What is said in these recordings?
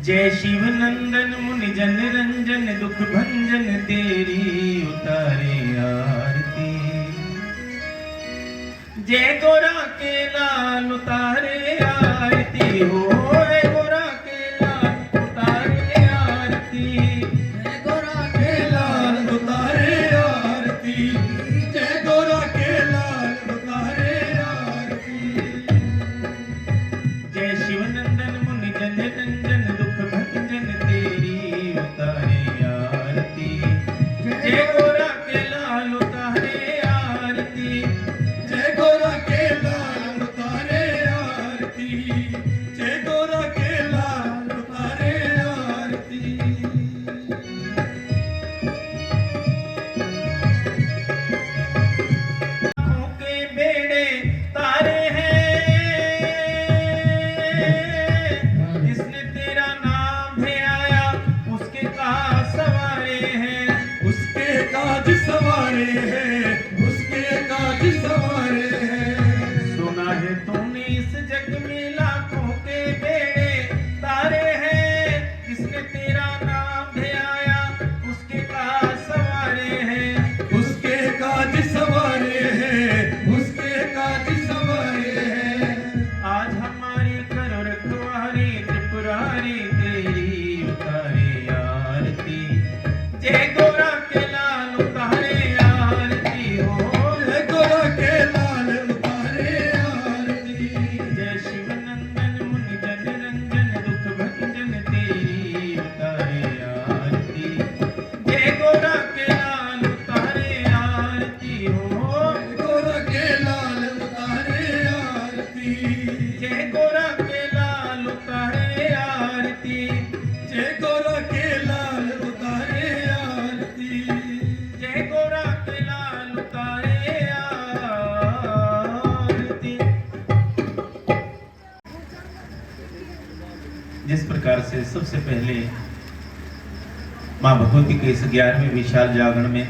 जय शिव नंदन मुनि जन रंजन दुख भंजन तेरी उतारे आरती। जय गोरा के लाल उतारे आरती हो, गोरा के लाल उतारे आरती। जय गोरा के लाल उतारे आरती, जय गोरा के लाल उतारे आरती। जय शिव नंदन मुनि जन रंजन दुख भंजन तेरी उतारे आरती। जय गोरा के लाल उतारे आरती, जय गोरा के लाल उतारे आरती, जय गोरा के लाल उतारे आरती। आँखों के बेड़े तारे हैं, जिसने तेरा नाम धियाया उसके काज सवारे हैं। उसके काज सवारे हैं, उसके काज सवारे हैं। सुना है तूने इस जग में लाखों के बेड़े तारे हैं, जिसने तेरा नाम धियाया उसके काज सवारे हैं। उसके काज सवारे हैं, उसके काज सवारे हैं। आज हमारी करो रखवारी त्रिपुरारी तेरी उतारे आरती। जय गोरा के लाल उतारे आरती हो, जय गोरा के लाल उतारे आरती। जय शिव नंदन मुनि जन रंजन दुख भंजन तेरी उतारे आरती। जय गोरा के लाल उतारे आरती हो, गोरा के लाल उतारे आरती, जय गोरा के लाल उतारे आरती। जय गोरा के लाल उतारे आरती। जय गोरा के लाल उतारे आरती। जिस प्रकार से सबसे पहले मां भगवती के इस 11वें विशाल जागरण में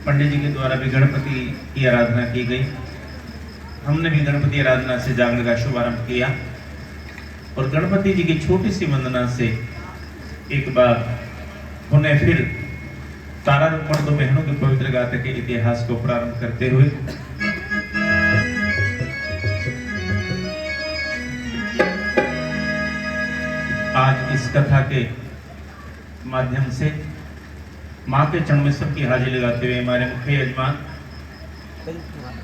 पंडित जी के द्वारा भी गणपति की आराधना की गई, हमने भी गणपति आराधना से जागरण का शुभारंभ किया। और गणपति जी की छोटी सी वंदना से एक बार उन्हें फिर तारारोपण दो बहनों के पवित्र गाथा के इतिहास को प्रारंभ करते हुए आज इस कथा के माध्यम से मां के चरण में सबकी हाजिरी लगाते हुए हमारे मुख्य यजमान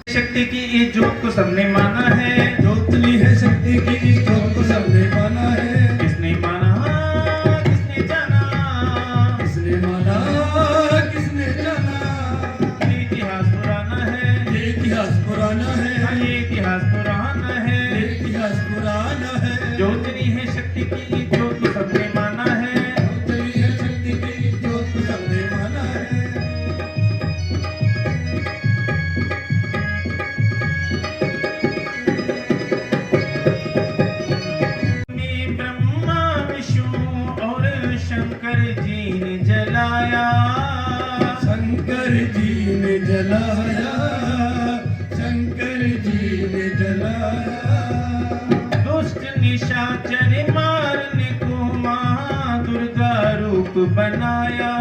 शक्ति की इस जोत को सबने माना है। ज्योतली है शक्ति की, इस ज्योत को सबने माना है। किसने माना किसने जाना, किसने माना किसने जाना। ये इतिहास पुराना है, ये इतिहास पुराना है, ये इतिहास पुराना है। ये इतिहास पुराना है। ज्योतनी है शक्ति की इस जोत को सबने माना है। ज्योतली है शक्ति की, इस ज्योत को सबने माना है। में ब्रह्मा विष्णु और शंकर जी ने जलाया, शंकर जी ने जलाया, शंकर जी ने जलाया। दुष्ट निशाचर मारने को मां दुर्गा रूप बनाया।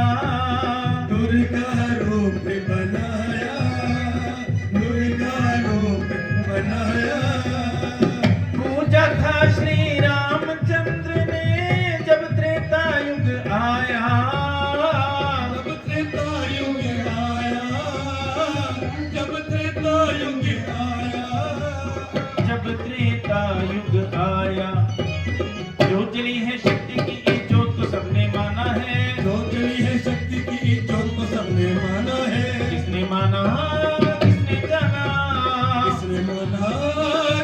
दुर्गा रूप बनाया, दुर्गा रूप बनाया। पूजा था श्री रामचंद्र ने जब त्रेता युग आया। जब त्रेता युग आया, जब त्रेता युग आया। जब त्रेता युग आया, ज्योतली है शक्ति की इस जोत को सबने माना है। ज्योतली है शक्ति की, इस ज्योत को सबने माना है। किसने माना किसने जाना, किसने माना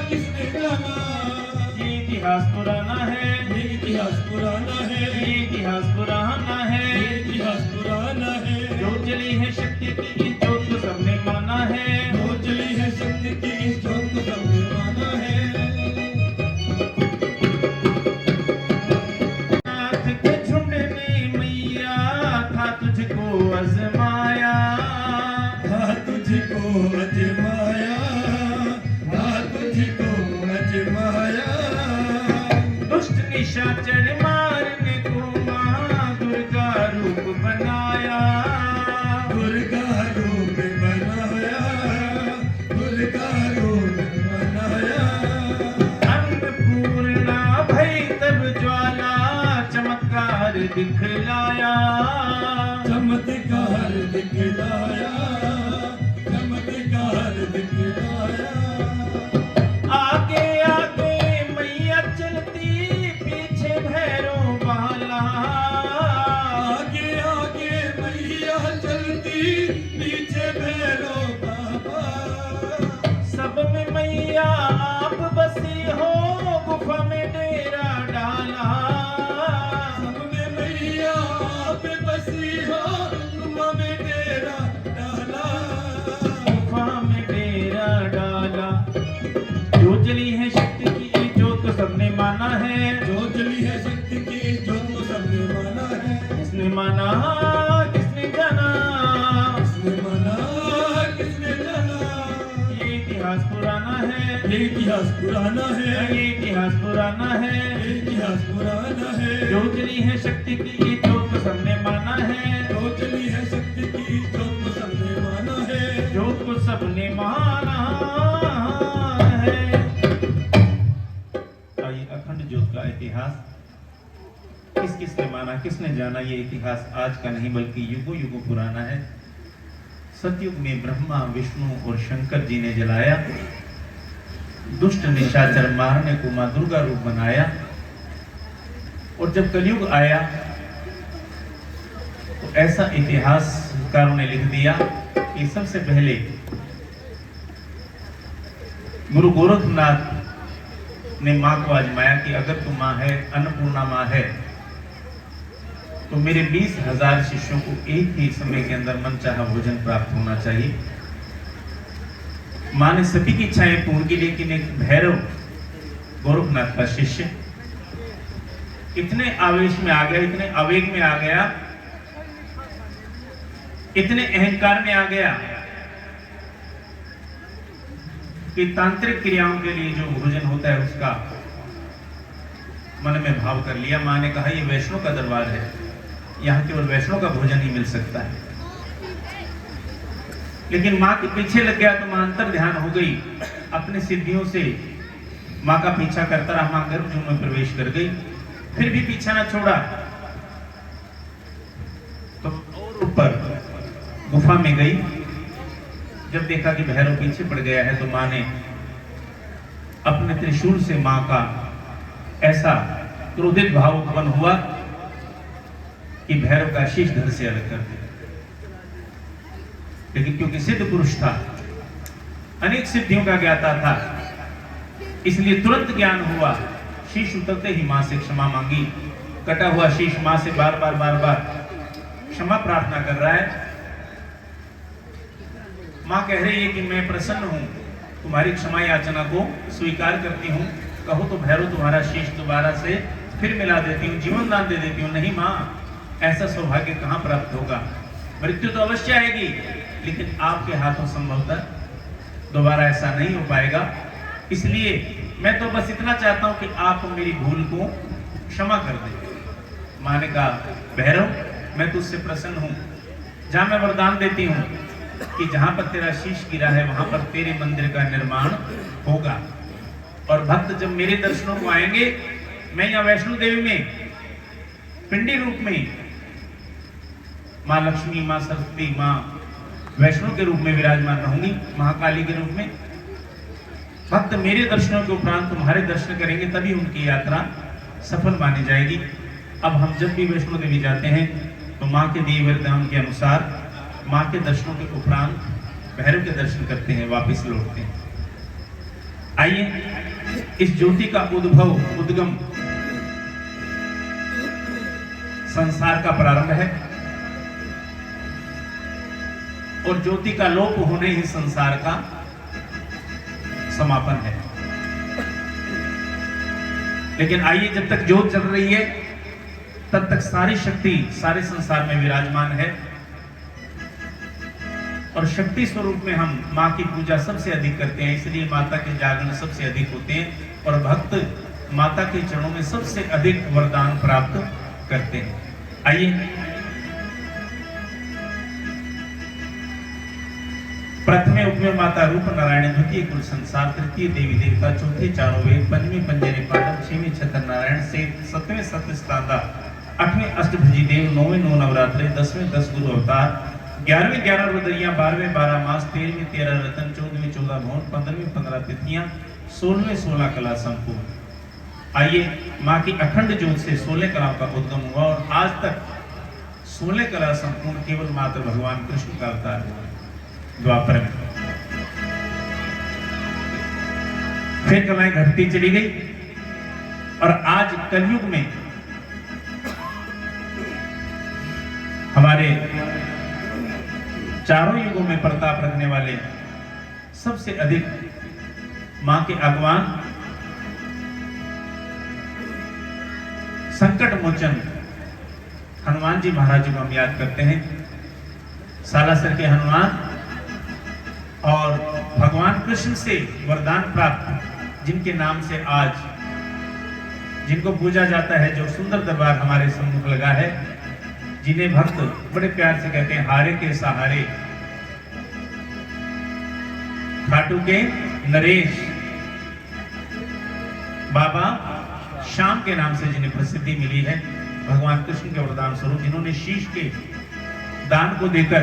किसने जाना। ये इतिहास पुराना है, ये इतिहास पुराना है, ये इतिहास पुराना है। ये इतिहास पुराना है। ज्योतली है शक्ति की इस जोत को सबने माना है। ज्योतली है शक्ति की, इस ज्योत को सबने माना है। नाथ के झुंड ने मैया था तुझको आजमाया। था तुझको अजमाया, था तुझको अजमाया। निशाचर मारने को माँ दुर्गा रूप बनाया, दुर्गा रूप बनाया, दुर्गा रूप बनाया। अन्नपूर्णा भई तब ज्वाला चमत्कार दिखलाया, चमत्कार दिखलाया, चमत्कार दिखलाया। आगे आगे मैया चलती पीछे भैरव बाला, आगे आगे मैया चलती पीछे भैरव बाबा। सब में मैया आप बसी हो गुफा में डेरा डाला, सब में मैया आप बसी हो गुफा में डेरा डाला, गुफा में डेरा डाला। जो जली है शक्ति की जोत तो सबने माना है, जो जली है शक्ति की जोत को सबने माना है। किसने माना किसने जाना, किसने माना किसने जाना। ये इतिहास पुराना है, ये इतिहास पुराना है, ये इतिहास पुराना है। ये इतिहास पुराना है। जो जली है शक्ति की जोत तो सबने माना है, जो जली है शक्ति की जोत को सबने माना है। जोत को सबने माना है। आइए अखंड ज्योत का इतिहास किस किसने माना किसने जाना, ये इतिहास आज का नहीं बल्कि युगों युगों पुराना है। सतयुग में ब्रह्मा विष्णु और शंकर जी ने जलाया, दुष्ट निशाचर मारने को मां दुर्गा रूप बनाया। और जब कलयुग आया तो ऐसा इतिहासकारों ने लिख दिया कि सबसे पहले गुरु गोरखनाथ ने मां को आजमाया कि अगर तू मां है, अन्नपूर्णा मां है, तो मेरे 20,000 शिष्यों को एक ही समय के अंदर मनचाहा भोजन प्राप्त होना चाहिए। मां ने सभी की इच्छाएं पूर्ण की, लेकिन एक भैरव गोरखनाथ का शिष्य इतने आवेश में आ गया, इतने आवेग में आ गया, इतने अहंकार में आ गया कि तांत्रिक क्रियाओं के लिए जो भोजन होता है उसका मन में भाव कर लिया। मां ने कहा यह वैष्णव का दरबार है, यहां केवल वैष्णव का भोजन ही मिल सकता है। लेकिन मां के पीछे लग गया तो मां अंतर ध्यान हो गई, अपने सिद्धियों से मां का पीछा करता रहा। मां गर्भजून में प्रवेश कर गई, फिर भी पीछा ना छोड़ा तो और ऊपर गुफा में गई। जब देखा कि भैरव पीछे पड़ गया है तो मां ने अपने त्रिशूल से मां का ऐसा क्रोधित भाव उत्पन्न हुआ कि भैरव का शीश धड़ से अलग कर दिया। लेकिन क्योंकि सिद्ध पुरुष था, अनेक सिद्धियों का ज्ञाता था, इसलिए तुरंत ज्ञान हुआ। शीश उतरते ही मां से क्षमा मांगी। कटा हुआ शीश मां से बार बार क्षमा प्रार्थना कर रहा है। मां कह रही है कि मैं प्रसन्न हूं, तुम्हारी क्षमा याचना को स्वीकार करती हूं। कहो तो भैरव तुम्हारा शीश दोबारा से फिर मिला देती हूं, जीवन दान दे देती हूं। नहीं मां, ऐसा सौभाग्य कहां प्राप्त होगा, मृत्यु तो अवश्य आएगी, लेकिन आपके हाथों संभवतः दोबारा ऐसा नहीं हो पाएगा। इसलिए मैं तो बस इतना चाहता हूं कि आप मेरी भूल को क्षमा कर दें। मां ने कहा भैरव मैं तुझसे प्रसन्न हूं, जहां मैं वरदान देती हूं कि जहां पर तेरा शीश गिरा है वहां पर तेरे मंदिर का निर्माण होगा। और भक्त जब मेरे दर्शनों को आएंगे, मैं यहाँ वैष्णो देवी में पिंडी रूप में मां लक्ष्मी, मां सरस्वती, मां वैष्णो के रूप में विराजमान रहूंगी, महाकाली के रूप में। भक्त मेरे दर्शनों के उपरांत तुम्हारे दर्शन करेंगे, तभी उनकी यात्रा सफल मानी जाएगी। अब हम जब भी वैष्णो देवी जाते हैं तो मां के दिए वरदान के अनुसार मां के दर्शनों के उपरांत भैरव के दर्शन करते हैं, वापस लौटते हैं। आइए, इस ज्योति का उद्गम संसार का प्रारंभ है और ज्योति का लोप होने ही संसार का समापन है। लेकिन आइए, जब तक ज्योत जल रही है तब तक सारी शक्ति सारे संसार में विराजमान है और शक्ति स्वरूप में हम मां की पूजा सबसे अधिक करते हैं, इसलिए माता के जागरण सबसे अधिक होते हैं। और भक्त माता के चरणों में सबसे अधिक वरदान प्राप्त करते हैं। आइए प्रथमे उपमे माता रूप नारायण, द्वितीय कुल संसार, तृतीय देवी देवता, चौथे चारों वेद, पंचमी पंजरे पांडव, छठवें छतर नारायण, सतवें सत्य स्तादा, आठवें अष्टभुजी देव, नौवें नौ नवरात्रे, 10वें 10 गुरु अवतार, 11वें 11 रुद्रियां, 12वें 12 मास, 13वें 13 रतन, 14वें 14 भवन, 15वें 15 तिथियां, 16वें 16 कला संपूर्ण। आइए माँ की अखंड ज्योत से 16 कलाओं का उद्गम हुआ और आज तक 16 कला संपूर्ण केवल मात्र भगवान कृष्ण का अवतार हुआ द्वापर में। फिर कलाएं घटती चली गई और आज कलयुग में हमारे चारों युगों में प्रताप रखने वाले सबसे अधिक मां के आगवान संकट मोचन हनुमान जी महाराज को हम याद करते हैं। सालासर के हनुमान और भगवान कृष्ण से वरदान प्राप्त, जिनके नाम से आज जिनको पूजा जाता है, जो सुंदर दरबार हमारे सम्मुख लगा है, जिन्हें भक्त बड़े प्यार से कहते हैं हारे के सहारे, खाटू के नरेश, बाबा श्याम के नाम से जिन्हें प्रसिद्धि मिली है, भगवान कृष्ण के वरदान स्वरूप, जिन्होंने शीश के दान को देकर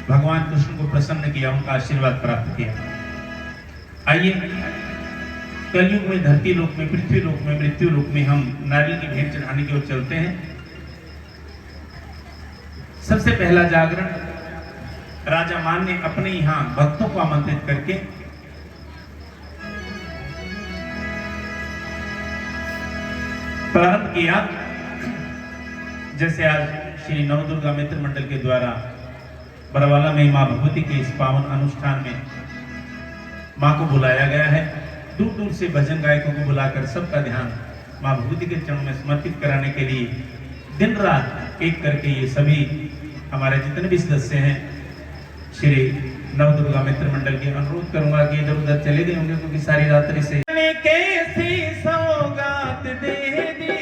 भगवान कृष्ण को प्रसन्न किया, उनका आशीर्वाद प्राप्त किया। आइए कलयुग में धरती लोक में, पृथ्वी लोक में, मृत्यु लोक में हम नारियल की भेंट चढ़ाने की ओर चलते हैं। सबसे पहला जागरण राजा मान ने अपने यहां भक्तों को आमंत्रित करके प्रारंभ किया। जैसे आज श्री नवदुर्गा मित्र मंडल के द्वारा बरवाला में मां भगवती के इस पावन अनुष्ठान में मां को बुलाया गया है। दूर दूर से भजन गायकों को बुलाकर सबका ध्यान मां भगवती के चरणों में समर्पित कराने के लिए दिन रात एक करके ये सभी हमारे जितने भी सदस्य हैं श्री नवदुर्गा मित्र मंडल के, अनुरोध करूंगा कि इधर उधर चले गए होंगे क्योंकि सारी रात्रि से कैसी सौगात दे दी,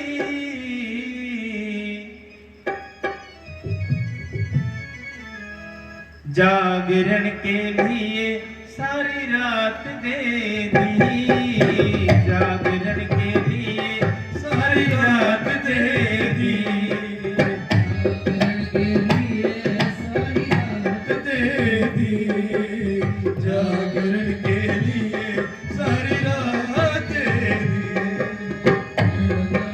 जागरण के लिए सारी रात दे दी, जागरण के लिए सारी रात दे दी, जागरण के लिए सारी रात दे दी,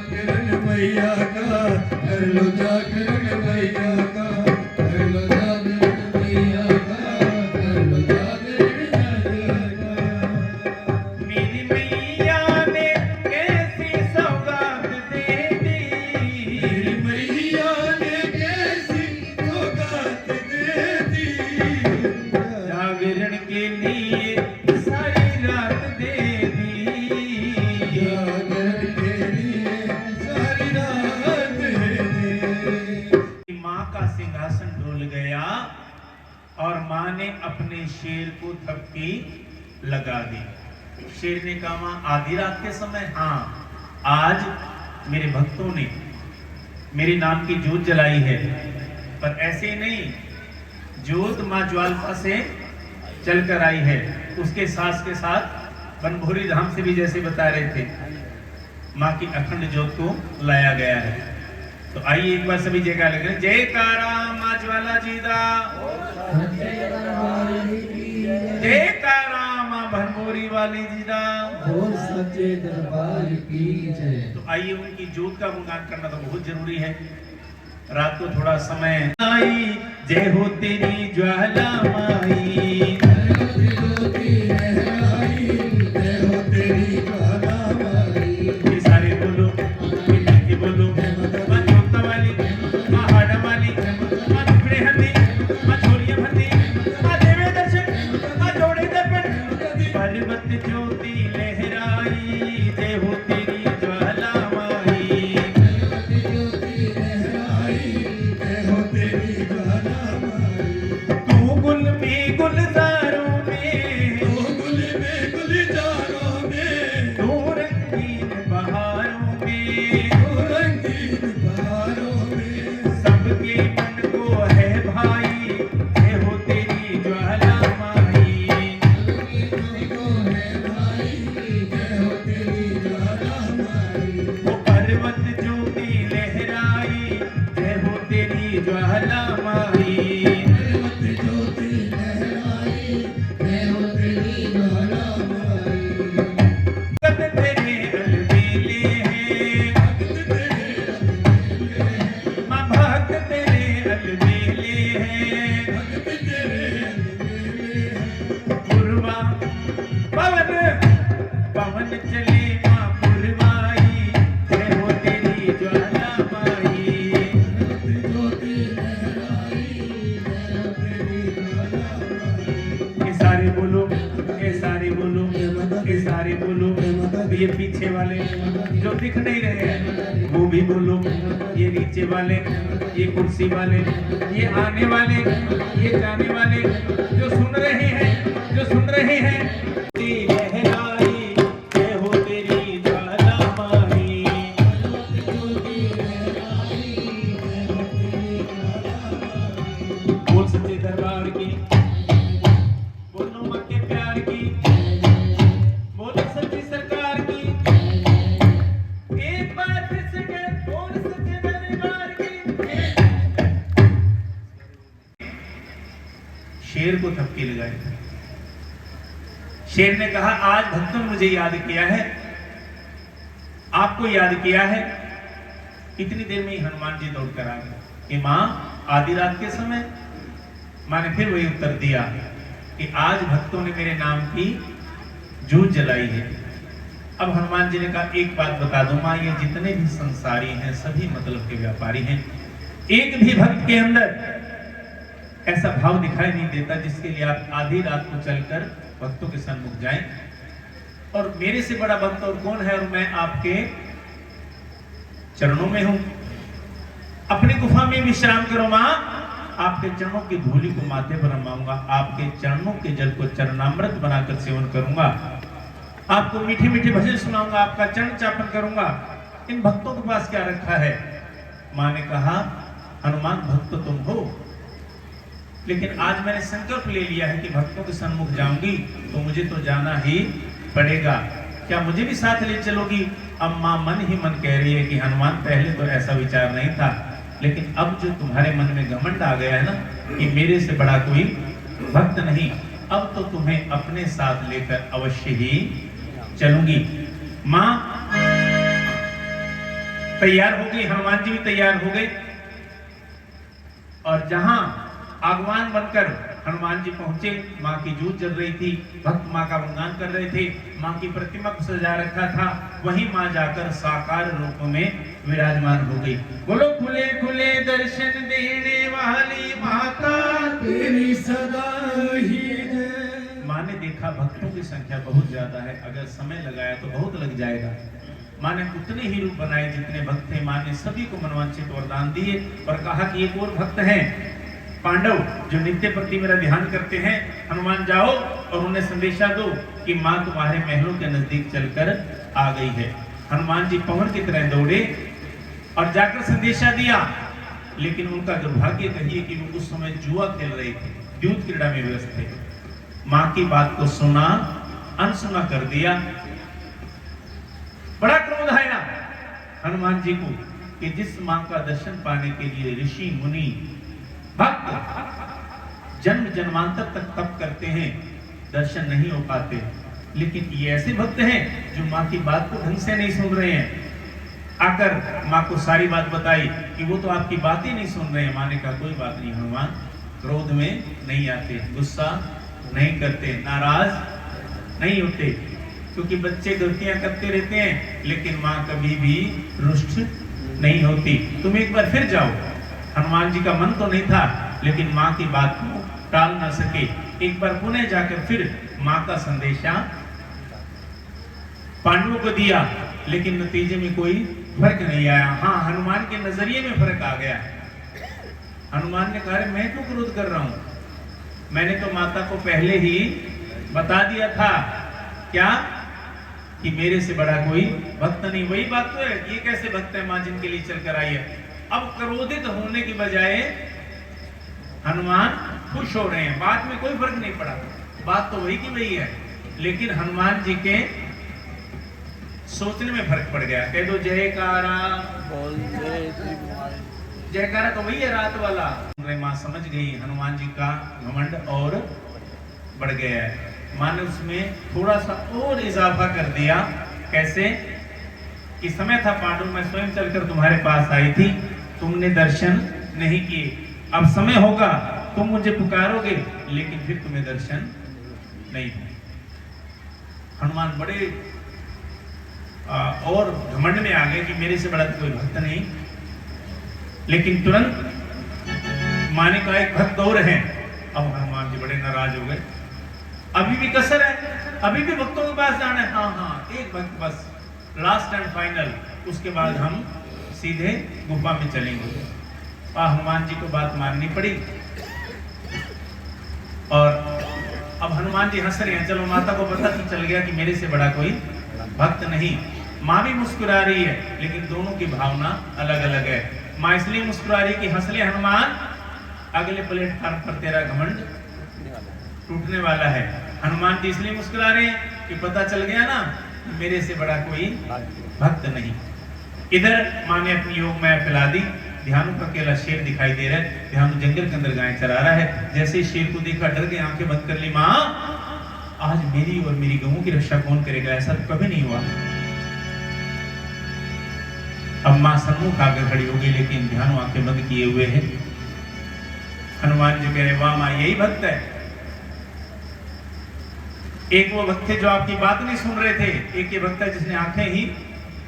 जागरण मैया का कर लो, जागरण मैया का कर लो, जागरण मैया का कर लो, जागरण का। मेरी मैया ने कैसी सौगात दे दी, मेरी मैया ने कैसी सौगात दे दी, जागरण के लिए सारी रात दे दी, जागरण के लिए सारी रात दे दी। मां का सिंहासन डोल गया और मां ने अपने शेर को थपकी लगा दी। शेर ने कहा मां आधी रात के समय, हाँ आज मेरे भक्तों ने मेरे नाम की जोत जलाई है, पर ऐसे ही नहीं, जोत मां ज्वालपा से चलकर आई है, उसके साथ के साथ बनभोरी धाम से भी जैसे बता रहे थे मां की अखंड जोत को लाया गया है। तो आइए एक बार सभी जगह लग रहे, जयकारा मां ज्वाला जी दा, जयकारा मां बनभोरी वाली जी दा, सच्चे दरबार की जय। तो आइए उनकी जोत का गुणगान करना तो बहुत जरूरी है। रात को थोड़ा समय आई, जय हो तेरी ज्वाला माई, सारे बोलो बोलो, मां जोता वाली, मां हाड़ा वाली, मां टुकड़े हंदी, मां छोरियां भंदी, मां देवे दर्शन, मां जोड़े दर्पण, पर्वत ज्योति लहराई, जय हो तेरी ज्वाला माई, तू गुल में गुलजारों वो भी बोलो, ये नीचे वाले, ये कुर्सी वाले, ये आने वाले, ये जाने वाले, जो सुन रहे हैं, जो सुन रहे हैं, लहराई जय हो तेरी ज्वाला माही। बोल सच्चे दरबार की, बोलो मां के प्यार की, बोलो सच्ची सरकार की, एक बार फिर से कह, बोल सच्चे दरबार की। शेर को थपकी लगाई। शेर ने कहा, आज भक्तों ने मुझे याद किया है, आपको याद किया है। इतनी देर में ही हनुमान जी दौड़कर आ गए कि मां, आधी रात के समय। मां ने फिर वही उत्तर दिया कि आज भक्तों ने मेरे नाम की जूझ जलाई है। अब हनुमान जी ने कहा, एक बात बता दो मां, ये जितने भी संसारी हैं सभी मतलब के व्यापारी हैं। एक भी भक्त के अंदर ऐसा भाव दिखाई नहीं देता जिसके लिए आप आधी रात को चलकर भक्तों के सन्मुख जाएं। और मेरे से बड़ा भक्त और कौन है, और मैं आपके चरणों में हूं। अपनी गुफा में विश्राम करो मां, आपके चरणों की धूलि को माथे पर रमाऊंगा, आपके चरणों के जल को चरणामृत बनाकर सेवन करूंगा, आपको मीठे मीठे भजन सुनाऊंगा, आपका चरण चापन करूंगा। इन भक्तों के पास क्या रखा है? मां ने कहा, हनुमान भक्त तुम हो, लेकिन आज मैंने संकल्प ले लिया है कि भक्तों के सन्मुख जाऊंगी तो मुझे तो जाना ही पड़ेगा, क्या मुझे भी साथ ले चलोगी? अब मां मन ही मन कह रही है कि हनुमान, पहले तो ऐसा विचार नहीं था, लेकिन अब जो तुम्हारे मन में घमंड आ गया है ना कि मेरे से बड़ा कोई भक्त नहीं, अब तो तुम्हें अपने साथ लेकर अवश्य ही चलूंगी। मां तैयार हो गई, हनुमान जी भी तैयार हो गए, और जहां आगवान बनकर हनुमान जी पहुंचे, मां की जूझ जल रही थी, भक्त मां का गुणगान कर रहे थे, मां की प्रतिमा को सजा रखा था, वहीं मां जाकर साकार रूप में विराजमान हो गई। बोलो, खुले खुले दर्शन देने वाली माता तेरी सदा ही जय। मां ने देखा भक्तों की संख्या बहुत ज्यादा है, अगर समय लगाया तो बहुत लग जाएगा। मां ने उतने ही रूप बनाए जितने भक्त थे। मां ने सभी को मनवांछित वरदान दिए और कहा कि एक और भक्त हैं पांडव जो नित्य प्रति मेरा ध्यान करते हैं, हनुमान जाओ और उन्हें संदेशा दो कि मां तुम्हारे महलों के नजदीक चलकर आ गई है। हनुमान जी पवन की तरह दौड़े और जाकर संदेशा दिया, लेकिन उनका दुर्भाग्य कहिए कि वो उस समय जुआ खेल रहे थे, द्यूत क्रीड़ा में व्यस्त थे। मां की बात को सुना, अनसुना कर दिया। बड़ा क्रोध आया हनुमान जी को कि जिस मां का दर्शन पाने के लिए ऋषि मुनि भक्त जन्म जन्मांतर तक तप करते हैं, दर्शन नहीं हो पाते, लेकिन ये ऐसे भक्त हैं जो मां की बात को ढंग से नहीं सुन रहे हैं। आकर मां को सारी बात बताई कि वो तो आपकी बात ही नहीं सुन रहे हैं। मां ने कहा, कोई बात नहीं हनुमान, क्रोध में नहीं आते, गुस्सा नहीं करते, नाराज नहीं होते, क्योंकि बच्चे गलतियां करते रहते हैं, लेकिन मां कभी भी रुष्ट नहीं होती। तुम एक बार फिर जाओ। हनुमान जी का मन तो नहीं था, लेकिन मां की बात को टाल ना सके। एक बार पुनः जाकर फिर मां का संदेशा पांडवों को दिया, लेकिन नतीजे में कोई फर्क नहीं आया। हाँ, हनुमान के नजरिए में फर्क आ गया। हनुमान ने कहा, मैं क्यों क्रोध कर रहा हूं, मैंने तो माता को पहले ही बता दिया था क्या कि मेरे से बड़ा कोई भक्त नहीं। वही बात तो है, ये कैसे भक्त है मां जिनके लिए चलकर आई है। अब क्रोधित होने की बजाय हनुमान खुश हो रहे हैं, बात में कोई फर्क नहीं पड़ा, बात तो वही की वही है, लेकिन हनुमान जी के सोचने में फर्क पड़ गया। कह दो जयकारा, जयकारा तो वही है रात वाला। मां समझ गई हनुमान जी का घमंड और बढ़ गया है। मां ने उसमें थोड़ा सा और इजाफा कर दिया। कैसे कि समय था पांडु, मैं स्वयं चलकर तुम्हारे पास आई थी, तुमने दर्शन नहीं किए, अब समय होगा तुम मुझे पुकारोगे, लेकिन फिर तुम्हें दर्शन नहीं होंगे। हनुमान बड़े और घमंड में आ गए कि मेरे से बड़ा कोई भक्त नहीं, लेकिन तुरंत मां ने कहा, एक भक्त और है। अब हनुमान जी बड़े नाराज हो गए, अभी भी कसर है, अभी भी भक्तों के पास जाना है। हाँ हाँ, एक भक्त बस, लास्ट एंड फाइनल, उसके बाद हम सीधे गुफा में चलेंगे। हनुमान जी को बात माननी पड़ी और अब हनुमान जी हंस रहे हैं। चलो माता को पता तो चल गया कि मेरे से बड़ा कोई भक्त नहीं। माँ भी मुस्कुरा रही है, लेकिन दोनों की भावना अलग अलग है। माँ इसलिए मुस्कुरा रही कि हंस ले हनुमान, अगले प्लेटफार्म पर तेरा घमंड टूटने वाला है। हनुमान जी इसलिए मुस्कुरा रहे हैं कि पता चल गया ना मेरे से बड़ा कोई भक्त नहीं। इधर माँ ने अपनी योग माया फैला दी। ध्यानु का अकेला शेर दिखाई दे रहा है। ध्यानु जंगल के अंदर गाय चरा रहा है। जैसे ही शेर को देखा डर के आंखें बंद कर ली। माँ आज मेरी और मेरी गऊ की रक्षा कौन करेगा? ऐसा तो कभी नहीं हुआ। अब माँ सम्मुख आकर खड़ी होगी, लेकिन ध्यानु आंखें बंद किए हुए है। हनुमान जी कह रहे वाह माँ यही भक्त है। एक वो भक्त थे जो आपकी बात नहीं सुन रहे थे, एक ये भक्त है जिसने आंखें ही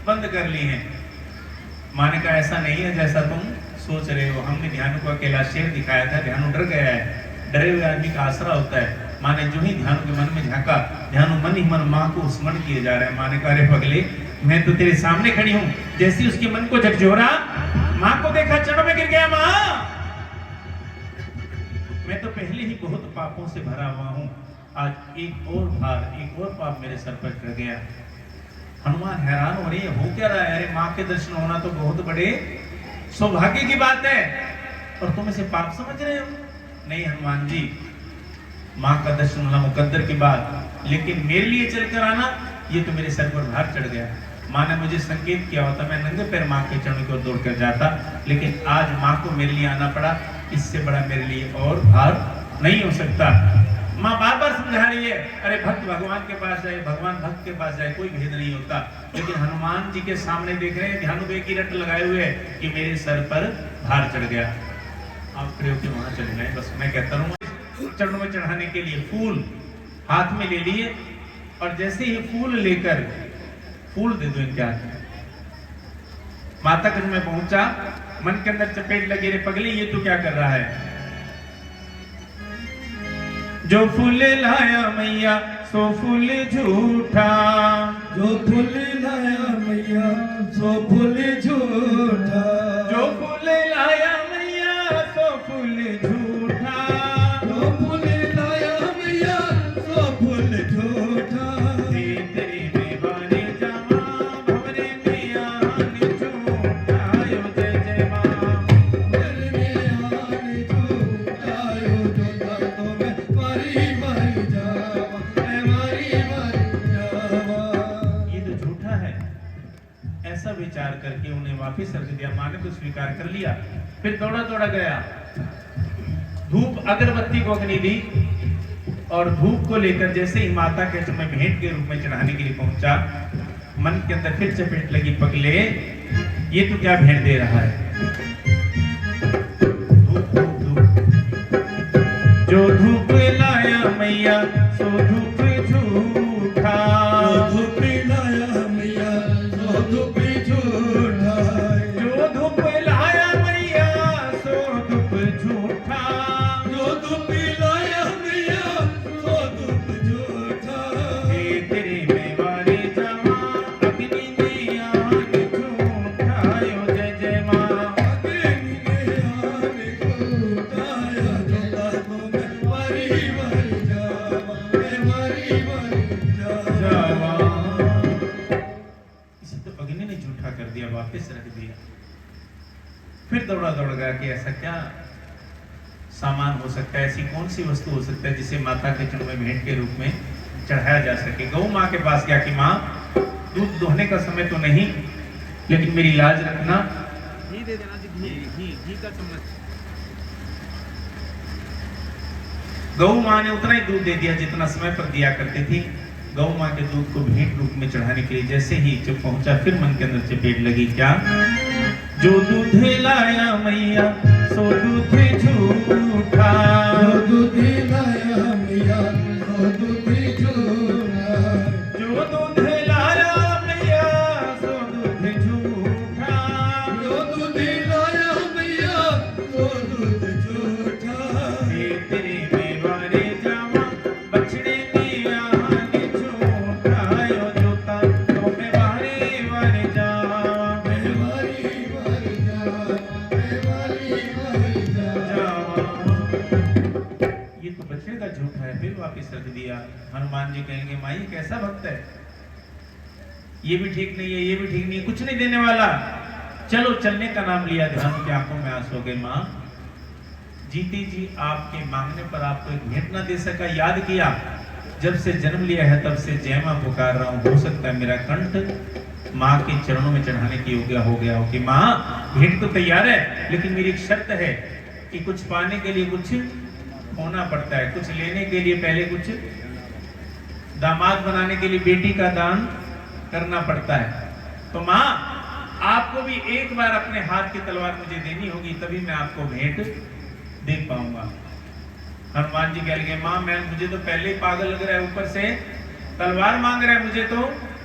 बंद कर ली हैं। माँ ने कहा ऐसा नहीं है जैसा तुम सोच रहे हो। हमने ध्यानु को अकेला शेर दिखाया था, ध्यानु डर गया है। डरे हुए आदमी का आसरा होता है। माँ ने जो ही ध्यानु के मन में झांका, ध्यानु मन ही मन माँ को स्मरण किए जा रहा है। माँ ने कहा अरे पगले, मैं तो तेरे सामने खड़ी हूँ। जैसे उसके मन को झकझोरा, माँ को देखा चरणों में गिर गया। माँ मैं तो पहले ही बहुत पापों से भरा हुआ हूँ, आज एक और भार, एक और पाप मेरे सर पर चढ़ गया। हनुमान हैरान हो रही है, हो क्या रहा है? अरे माँ के दर्शन होना तो बहुत बड़े सौभाग्य की बात है, और तुम इसे पाप समझ रहे हो? नहीं हनुमान जी, माँ का दर्शन होना मुकद्दर की बात, लेकिन मेरे लिए चलकर आना ये तो मेरे सर पर भार चढ़ गया। माँ ने मुझे संकेत किया होता, मैं नंगे पैर माँ के चरणों की ओर दौड़ कर जाता, लेकिन आज माँ को मेरे लिए आना पड़ा। इससे बड़ा मेरे लिए और भार नहीं हो सकता। माँ बार बार समझा रही है, अरे भक्त भगवान के पास जाए, भगवान भक्त के पास जाए, कोई भेद नहीं होता। लेकिन हनुमान जी के सामने देख रहे हैं, ध्यानु की रट लगाए हुए है कि मेरे सर पर भार चढ़ गया। आप खड़े होकर वहां चले गए। बस मैं कहता हूँ चरणों में चढ़ाने के लिए फूल हाथ में ले लिए, और जैसे ही फूल लेकर, फूल दे दो इनके हाथ में। माता कुंज में पहुंचा, मन के अंदर चपेट लगे, रे पगली ये तू क्या कर रहा है? जो फूल लाया मैया सो फूल झूठा, जो फूल लाया मैया सो फूल झूठा, जो फूल लाया मैया सो फूल झूठा, जो फूल लाया मैया सो फूल झूठा। तेरे बेवारे जावा भवरे में आन झूठा, यो जय जय माँ। भवरे में आन झूठा, यो झूठा तो मैं मारी मारी जावा, मैं मारी मारी जावा। ये तो झूठा है, ऐसा विचार करके उन्हें वापस रख दिया। माँ ने तो स्वीकार कर लिया, फिर दौड़ा दौड़ा गया, धूप अगरबत्ती को अग्नि दी, और धूप को लेकर जैसे ही माता के चरण में भेंट के रूप में चढ़ाने के लिए पहुंचा, मन के अंदर फिर चपेट लगी, पगले ये तो क्या भेंट दे रहा है? धूप धूप धूप, जो धूप लाया मैया सो धूप झूठा, जो धूप लाया मैया सो धूप झूठा, जो धूप लाया मैया सो धूप झूठा, जो धूप लाया मैया सो धूप झूठा। हे तेरे बेवारे जावा अग्नि में आन झूठा, यो जय जय माँ। अग्नि में आन झूठा, यो झूठा तो मैं मारी मारी जावा, मैं मारी मारी जावा। इसे तो अग्नि ने झूठा कर दिया, वापस रख दिया। फिर दौड़ा दौड़ गया कि ऐसा क्या सामान हो सकता है, ऐसी कौन सी वस्तु हो सकता है जिसे माता के चरणों में भेंट के रूप में चढ़ाया जा सके। गौ माँ के पास गया कि माँ दूध दोहने का समय तो नहीं, लेकिन मेरी लाज रखना। घी दे देना, घी का चम्मच। गौ माँ ने उतना ही दूध दे दिया जितना समय पर दिया करती थी। गौ माँ के दूध को भेंट रूप में चढ़ाने के लिए जैसे ही जब पहुंचा, फिर मन के अंदर चपेट लगी, क्या? जो दूध लाया मैया सो दूध झूठा, जो दूध लाया मैया सो दूध झूठा, जो दूध लाया मैया सो दूध झूठा, जो दूध लाया मैया सो दूध झूठा। हे तेरे बेवारे जावा बछड़े में आन झूठा, यो जोता तो मैं वारे वारे जावा। ये तो बच्चे का झूठ है, फिर वापिस रख दिया। हनुमान जी कहेंगे माँ ये कैसा भक्त है, ये भी ठीक नहीं है, ये भी ठीक नहीं है, कुछ नहीं देने वाला। चलो चलने का नाम लिया, ध्यान की आंखों में आंसू हो गए। माँ जीती जी आपके मांगने पर आपको एक भेंट ना दे सका, याद किया जब से जन्म लिया है तब से जय मां पुकार रहा हूँ, हो सकता है मेरा कंठ माँ के चरणों में चढ़ाने की योग्य हो गया हो कि माँ भेंट तो तैयार है, लेकिन मेरी एक शर्त है कि कुछ पाने के लिए कुछ होना पड़ता है, कुछ लेने के लिए पहले कुछ, दामाद बनाने के लिए बेटी का दान करना पड़ता है। तो माँ आपको भी एक बार अपने हाथ की तलवार मुझे देनी होगी, तभी मैं आपको भेंट दे पाऊंगा। हनुमान जी कह लगे माँ मुझे तो पहले ही पागल लग रहा है, ऊपर से तलवार मांग रहा है, मुझे तो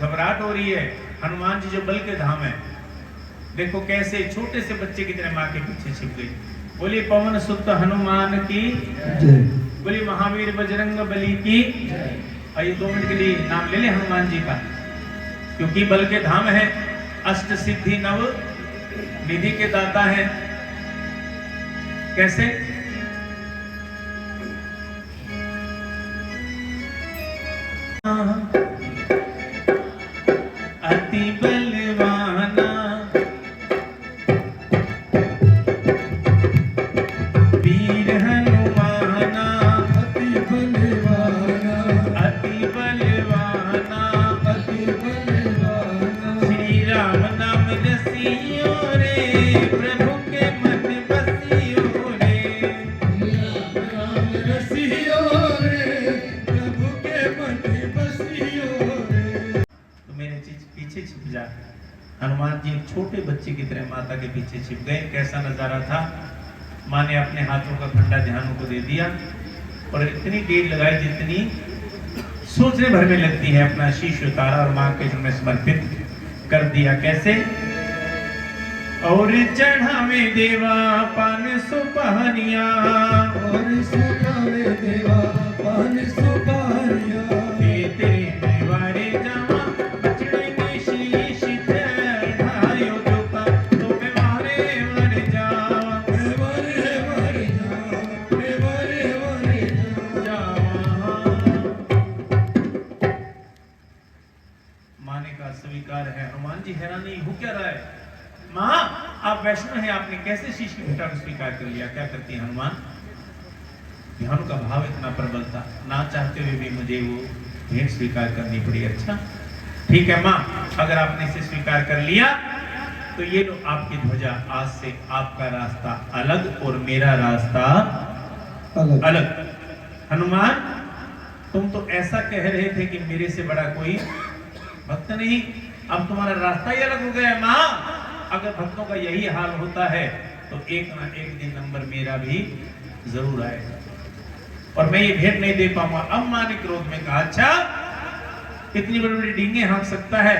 घबराहट हो रही है। हनुमान जी जो बल के धाम है, देखो कैसे छोटे से बच्चे की तरह माँ के पीछे छिप गई। बोली पवन सुत हनुमान की जय, बोली महावीर बजरंग बली की जय। आइए 2 मिनट के लिए नाम ले ले हनुमान जी का, क्योंकि बल के धाम है, अष्ट सिद्धि नव निधि के दाता है। कैसे? अति बलवाना वीर हनुमाना, अति बलवाना, अति बलवाना, अति बलवाना। श्री राम नाम रसियो रे, प्रभु के मन बसियो रे। राम रसियो रे, प्रभु के मन बसियो रे। तो मेरे पीछे छिप जा। हनुमान जी एक छोटे बच्चे की तरह माता के पीछे छिप गए। कैसा नजारा था, माँ ने अपने हाथों का फंडा ध्यान को दे दिया और इतनी देर लगाई जितनी सोचने भर में लगती है, अपना शीश उतारा और माँ के में समर्पित कर दिया। कैसे? और चढ़ावे देवा पान सुपहनिया, और सुखावे देवा पान सुपारिया। तेरे मेवारे जावा बछड़े के शीश चढ़ायो जोता, तो मेवारे वर जावा, मेवारे वर जा, मेवारे वर जावा। माने का स्वीकार है। हनुमान जी हैरान नहीं हो क्या रहा है, माँ आप वैष्णव हैं, आपने कैसे शीश की भेंट को स्वीकार कर लिया? क्या करती है हनुमान? ध्यान का भाव इतना प्रबल था, ना चाहते हुए भी मुझे वो भेंट स्वीकार करनी पड़ी। अच्छा ठीक है माँ, अगर आपने इसे स्वीकार कर लिया तो ये लो आपकी ध्वजा, आज से आपका रास्ता अलग और मेरा रास्ता अलग। अलग। हनुमान तुम तो ऐसा कह रहे थे कि मेरे से बड़ा कोई भक्त नहीं, अब तुम्हारा रास्ता ही अलग हो गया है। माँ अगर भक्तों का यही हाल होता है तो एक ना एक दिन नंबर मेरा भी जरूर आएगा और मैं ये भेंट नहीं दे पाऊंगा। अब माँ ने क्रोध में कहा अच्छा इतनी बड़ी बड़ी डींगे हाँक सकता है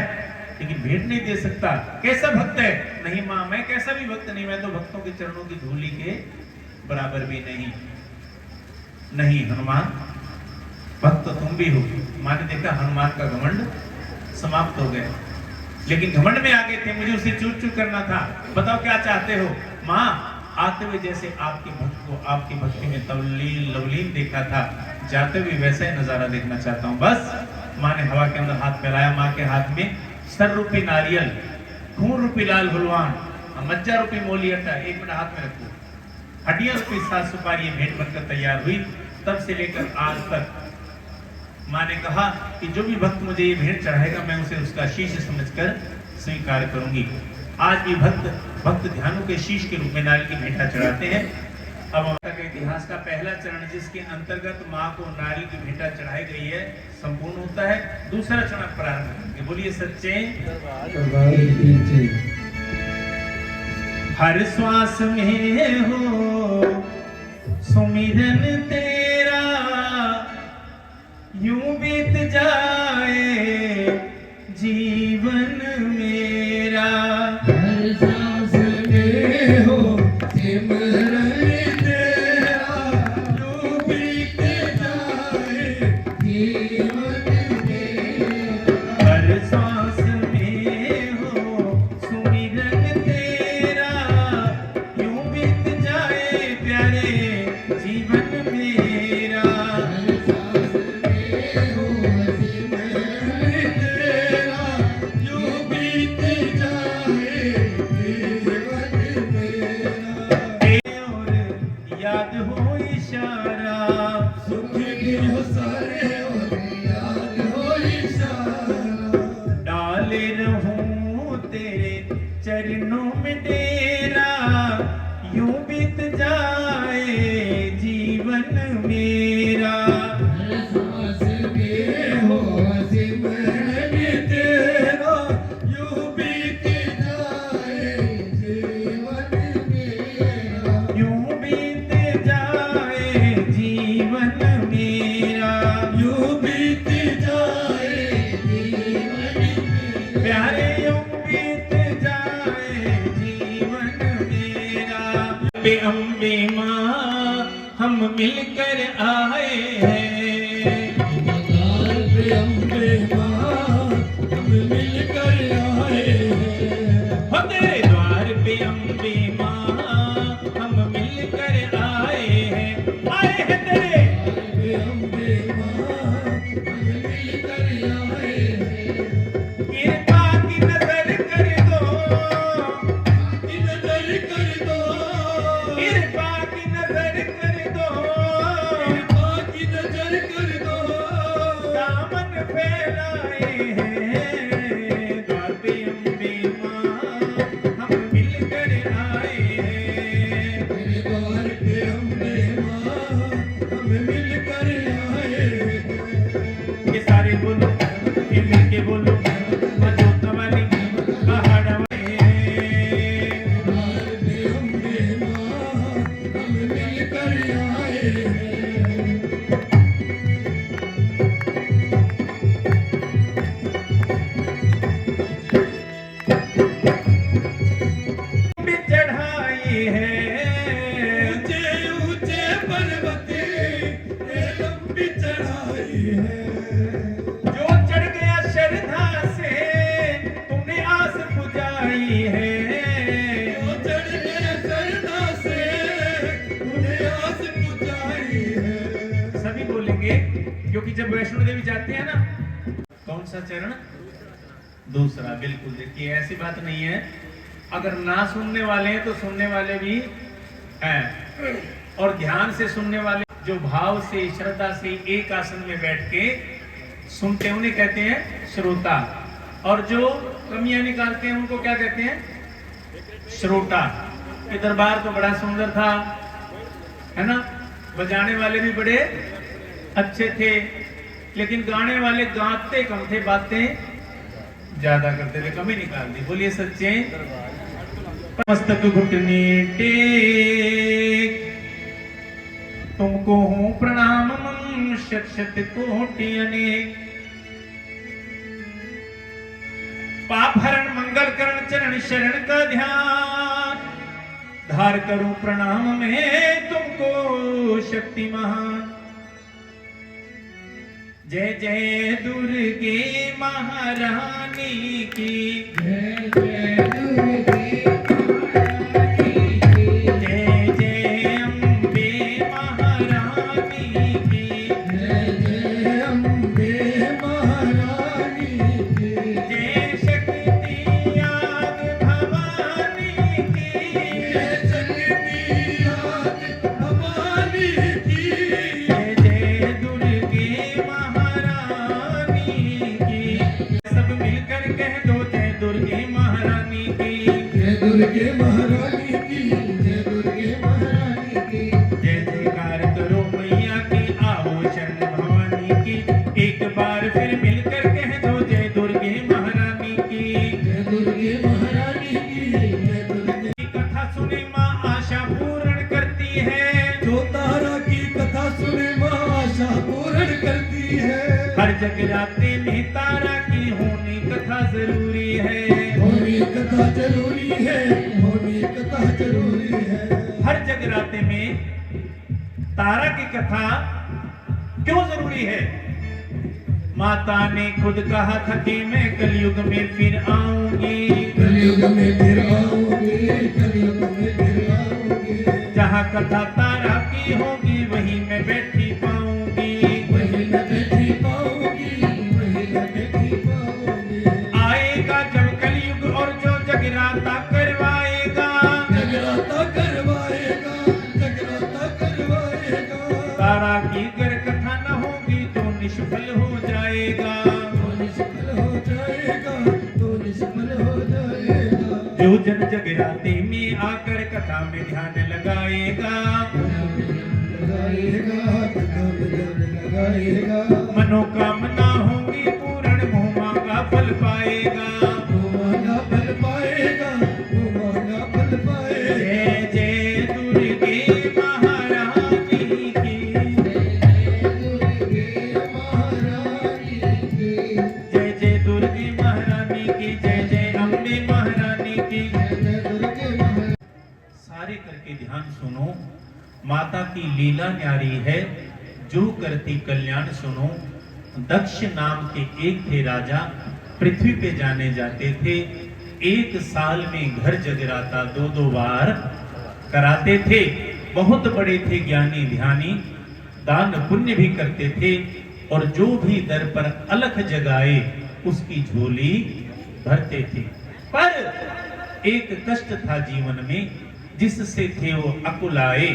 लेकिन भेंट नहीं दे सकता, कैसा भक्त है? नहीं माँ मैं कैसा भी भक्त नहीं, मैं तो भक्तों के चरणों की धूली के बराबर भी नहीं। नहीं हनुमान भक्त तुम भी हो। माँ ने देखा हनुमान का घमंड समाप्त हो गया, लेकिन घमंड में आ गए थे, मुझे उसे चूर चूर करना था। बताओ क्या चाहते हो? माँ आते हुए जैसे आपके भक्त को आपकी भक्ति में तवलीन लवलीन देखा था, जाते हुए वैसा ही नजारा देखना चाहता हूँ। बस माँ ने हवा के अंदर हाथ फैलाया, माँ के हाथ में सर रूपी नारियल, खून रूपी लाल गुलवान, मज्जा रूपी मोली अट्टा, 1 मिनट हाथ में रखो, हड्डियां रूपी 7 सुपारी भेंट बनकर तैयार हुई। तब से लेकर आज तक माँ ने कहा कि जो भी भक्त मुझे ये भेंट चढ़ाएगा मैं उसे उसका शीश समझकर स्वीकार करूंगी। आज भी भक्त ध्यानों के शीश के रूप में नारियल की भेंटा चढ़ाते हैं। अब माता के इतिहास का पहला चरण जिसके अंतर्गत माँ को नारियल की भेंटा चढ़ाई गई है संपूर्ण होता है। दूसरा चरण प्रारंभ करेंगे। बोलिए सच्चे हर श्वास में हो सुमिरन तेरा, यूं बीत जाए जीवन मेरा। हर सांस में हो सिमरन तेरा, यूं बीत जाए जीवन मेरा। हर सांस में हो सुमिरन तेरा, चरणों में तेरा यूं बीत जाए जीवन मेरा। सांस में हो सिमरन तेरा यूं बीत जाए जीवन मेरा। यूं बीत जाए जीवन मेरा। यूं बीत जाए जीवन मेरा। प्यारे यूं बीत जाए जीवन मेरा। पे अम्बे माँ हम मिलकर आए हैं। द्वार पे अम्बे माँ हम मिलकर आए हैं। हो तेरे द्वार पे अम्बे माँ हम मिलकर आए हैं। आए हैं तेरे द्वार पे अम्बे माँ हम मिलकर आए हैं। कृपा की नजर कर दो। की नजर कर दो। कृपा की नजर कर दो। कृपा की नजर कर दो। दामन फैलाए हैं। द्वार पे अम्बे माँ हम मिलकर आए हैं। तेरे द्वार पे अम्बे माँ हम मिलकर आए हैं। ये सारे बोलो, ये मिलके बोलो, जोत वाली पहाड़ वाली। द्वार पे अम्बे माँ हम मिलकर आए हैं। भी चढ़ाई है। ऊंचे ऊंचे पर्वत ये लंबी चढ़ाई है। जो चढ़ गया श्रद्धा से तुमने आस बुझाई है। जो चढ़ गए श्रद्धा से उन्हें आस बुझाई है। सभी बोलेंगे, क्योंकि जब वैष्णो देवी जाते हैं ना, कौन सा चरण? दूसरा। बिल्कुल, देखिए ऐसी बात नहीं है। अगर ना सुनने वाले हैं तो सुनने वाले भी हैं, और ध्यान से सुनने वाले जो भाव से श्रद्धा से एक आसन में बैठ के सुनते हैं उन्हें कहते हैं श्रोता, और जो कमियां निकालते हैं उनको क्या कहते हैं? श्रोता। ये दरबार तो बड़ा सुंदर था, है ना? बजाने वाले भी बड़े अच्छे थे, लेकिन गाने वाले गाते कम थे, बातें ज्यादा करते थे, कमी निकाल दी। बोलिए सच्चे। मस्तक घुटने टेक तुमको हूँ प्रणाम मम शत शत कोटि अनेक। पाप हरण मंगल करण चरण शरण का ध्यान धार करूं प्रणाम में तुमको शक्ति महान। जय जय दुर्गे महारानी की। जय जय दुर्गे महारानी की। जय जय अम्बे महारानी की। जय जय अम्बे महारानी की। जय शक्ति याद भवानी की। जय शक्ति याद भवानी की। जय जय दुर्गे महारानी की। सब मिलकर कह दो जय दुर्गे महारानी की। जय दुर्गे महारानी की। जय दुर्गे महारानी की। जय जयकार करो मैया की, आओ शरण भवानी की। एक बार फिर मिलकर कह दो जय दुर्गे महारानी की। जय दुर्गे महारानी की। जय दुर्गे। की कथा सुने माँ आशा पूर्ण करती है। जो तारा की कथा सुने माँ आशा पूर्ण करती है। हर जगराते में तारा की होनी कथा जरूरी है। होनी कथा जरूरी है। होनी कथा जरूरी है। हर जगराते में तारा की कथा क्यों जरूरी है? माता ने खुद कहा था कि मैं कलयुग में फिर आऊंगी। कलयुग में फिर आऊंगी। कलयुग में फिर आऊंगी। जहाँ कथा तारा की होगी वहीं मैं बैठी पाऊंगी। वही न बैठी पाऊंगी। वही न बैठी पाऊंगी। आएगा जब कलयुग और जो जगराता करवाएगा। जगराता करवाएगा। जगराता करवाएगा। तारा की अगर कथा न होगी तो निष्फल हो जाएगा। तो निष्फल हो जाएगा। तो निष्फल हो जाएगा। जो जन जगराते में आकर कथा में ध्यान लगाएगा, मनोकामना होंगी पूर्ण, मुँह मांगा फल पाएगा। जय जय दुर्गे महारानी की, जय जय दुर्गे महारानी की, जय जय अम्बे महारानी की। सारे करके ध्यान सुनो, माता की लीला न्यारी है, जो करती कल्याण सुनो। दक्ष नाम के एक थे राजा, पृथ्वी पे जाने जाते थे। एक साल में घर जगराता 2-2 बार कराते थे। बहुत बड़े थे ज्ञानी ध्यानी, दान पुण्य भी करते थे, और जो भी दर पर अलख जगाए उसकी झोली भरते थे। पर एक कष्ट था जीवन में, जिससे थे वो अकुलाए,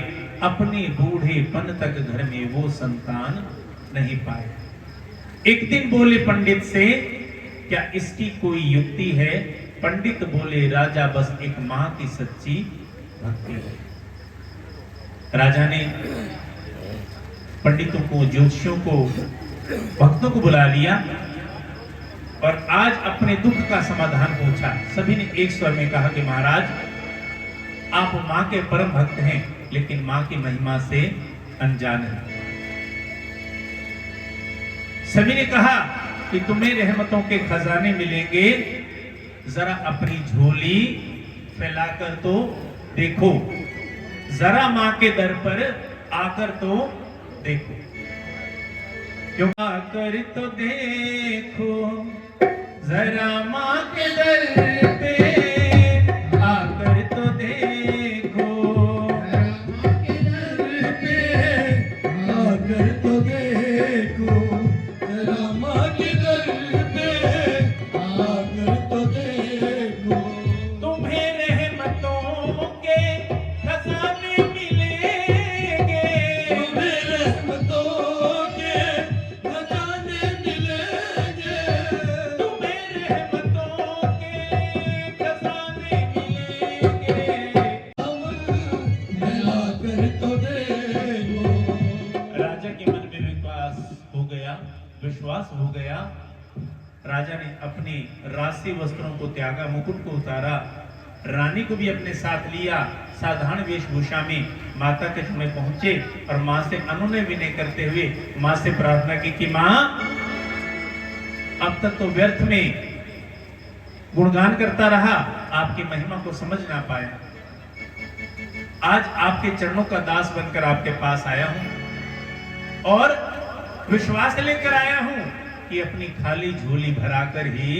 अपने बूढ़ेपन तक घर में वो संतान नहीं पाए। एक दिन बोले पंडित से, क्या इसकी कोई युक्ति है? पंडित बोले, राजा बस एक मां की सच्ची भक्ति है। राजा ने पंडितों को, ज्योतिषियों को, भक्तों को बुला लिया और आज अपने दुख का समाधान पूछा। सभी ने एक स्वर में कहा कि महाराज, आप मां के परम भक्त हैं, लेकिन मां की महिमा से अनजान हैं। सभी ने कहा कि तुम्हें रहमतों के खजाने मिलेंगे, जरा अपनी झोली फैलाकर तो देखो, जरा मां के दर पर आकर तो देखो, क्यों आकर तो देखो, जरा मां के दर पे आकर तो देखो, आकर तो देखो, जरा मां के दर पे आकर तो देखो। तुम्हें रहमतों के खजाने मिलेंगे, तुम्हें रहमतों के खजाने मिलेंगे, तुम्हें रहमतों के खजाने मिलेंगे। मिलाकर तो देखो। राजा के मन में विश्वास हो गया। राजा ने अपने राशि वस्त्रों को त्यागा, मुकुट को उतारा, रानी को भी अपने साथ लिया। साधारण वेशभूषा में माता के सामने पहुंचे और मां से अनुनय विनय करते हुए मां से प्रार्थना की कि मां, अब तक तो व्यर्थ में गुणगान करता रहा, आपकी महिमा को समझ ना पाया। आज आपके चरणों का दास बनकर आपके पास आया हूं और विश्वास लेकर आया हूं कि अपनी खाली झोली भराकर ही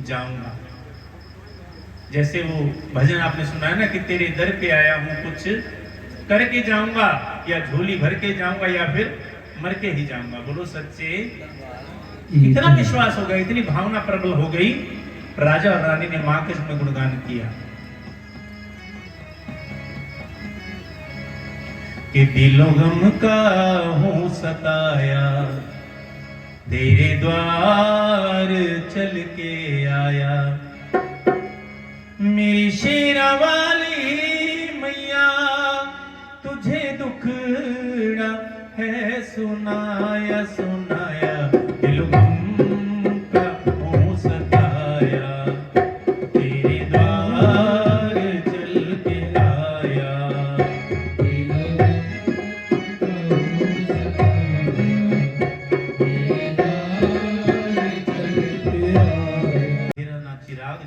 जाऊंगा। जैसे वो भजन आपने सुना है ना कि तेरे दर पे आया हूं, कुछ करके जाऊंगा, या झोली भर के जाऊंगा, या फिर मर के ही जाऊंगा। बोलो सच्चे। इतना विश्वास हो गया, इतनी भावना प्रबल हो गई, राजा और रानी ने मां के सामने गुणगान किया कि दिलों गम का हूं सताया, तेरे द्वार चल के आया। मेरी शेरा वाली मैया, तुझे दुखड़ा है सुनाया सुनाया। दिलों गम का हूं सताया, तेरे द्वार चल के आया।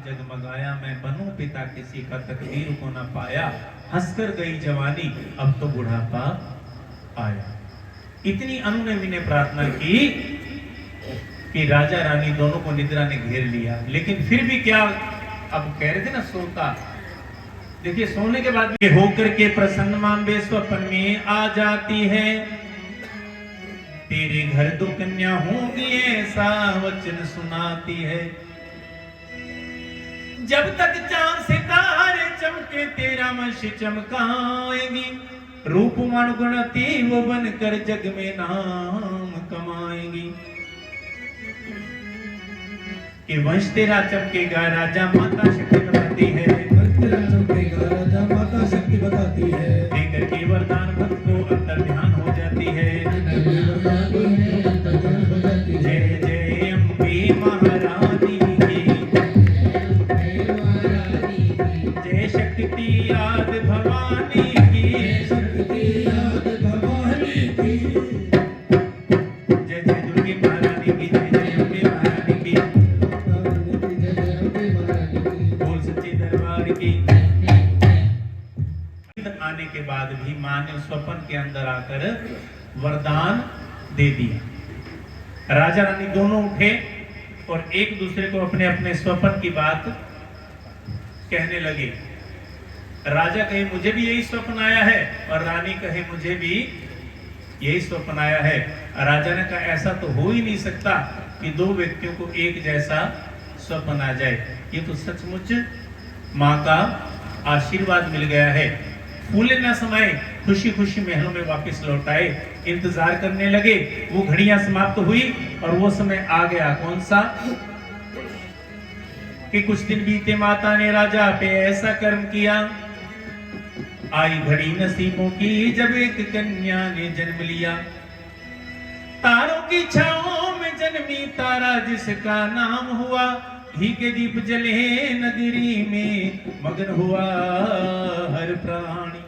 जगमगाया, मैं बनूं पिता किसी का, तकदीर को न पाया। हंसकर गई जवानी, अब तो बुढ़ापा आया। इतनी अनुनय विनय प्रार्थना की कि राजा रानी दोनों को निद्रा ने घेर लिया। लेकिन फिर भी क्या, अब कह रहे थे ना सोता, देखिए सोने के बाद भी होकर के प्रसन्न मां स्वप्न में आ जाती है। तेरे घर दो कन्या होंगी ऐसा वचन सुनाती है। जब तक चांद सितारे चमके तेरा वंश चमकाएंगी। रूप मन गुणती वो बनकर जग में नाम कमाएंगी। कि वंश तेरा चमकेगा, राजा माता शक्ति बनाती है। जय शक्ति याद भवानी की, जय शक्ति याद भवानी की, जय जय दुर्गे महारानी की, जय जय अम्बे महारानी की, जय जय अम्बे महारानी की। बोल सच्चे दरबार की। आने के बाद भी मां ने स्वप्न के अंदर आकर वरदान दे दिया। राजा रानी दोनों उठे और एक दूसरे को अपने अपने स्वप्न की बात कहने लगे। राजा कहे मुझे भी यही स्वप्न आया है, और रानी कहे मुझे भी यही स्वप्न आया है। राजा ने कहा ऐसा तो हो ही नहीं सकता कि दो व्यक्तियों को एक जैसा स्वप्न आ जाए। ये तो सचमुच मां का आशीर्वाद मिल गया है। फूले न समाये, खुशी खुशी महलों में वापस लौट आए। इंतजार करने लगे, वो घड़ियां समाप्त हुई और वो समय आ गया। कौन सा? कि कुछ दिन बीते, माता ने राजा पे ऐसा कर्म किया। आई घड़ी नसीबों की जब एक कन्या ने जन्म लिया। तारों की छाओं में जन्मी तारा जिसका नाम हुआ। घी के दीप जले नगरी में मगन हुआ हर प्राणी।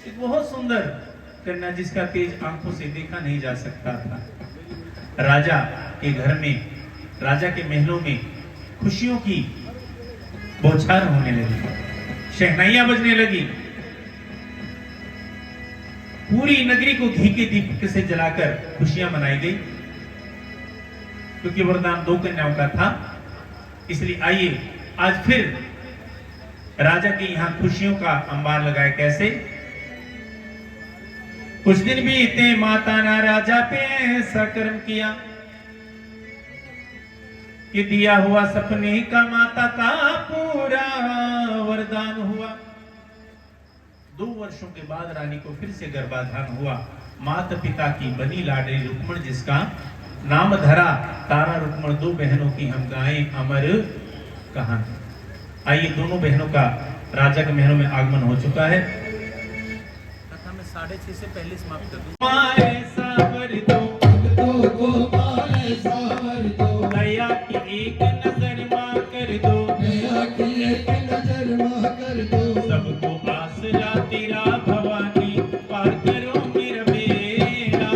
एक बहुत सुंदर कन्या जिसका तेज आंखों से देखा नहीं जा सकता था। राजा के घर में, राजा के महलों में खुशियों की बौछार होने लगी, शहनाइयां बजने लगी। पूरी नगरी को घी के दीप से जलाकर खुशियां मनाई गई, क्योंकि वरदान दो कन्याओं का था। इसलिए आइए आज फिर राजा के यहां खुशियों का अंबार लगाए। कैसे? कुछ दिन बीते, माता ने राजा पे ऐसा कर्म किया कि दिया हुआ सपने का माता का पूरा वरदान हुआ। 2 वर्षों के बाद रानी को फिर से गर्भाधान हुआ। माता पिता की बनी लाडली रुक्मण जिसका नाम धरा। तारा रुक्मण 2 बहनों की हम गाएं अमर कहानी। आइए दोनों बहनों का राजा के महलों में आगमन हो चुका है। कथा में 6:30 से पहले समाप्त कर दूं। माए सावर दो, भक्तों को पाए सावर दो, दया की एक नजर मां कर दो, दया की एक नजर मां कर दो। सबको आसरा तेरा भवानी, पार करो मेरा बेड़ा।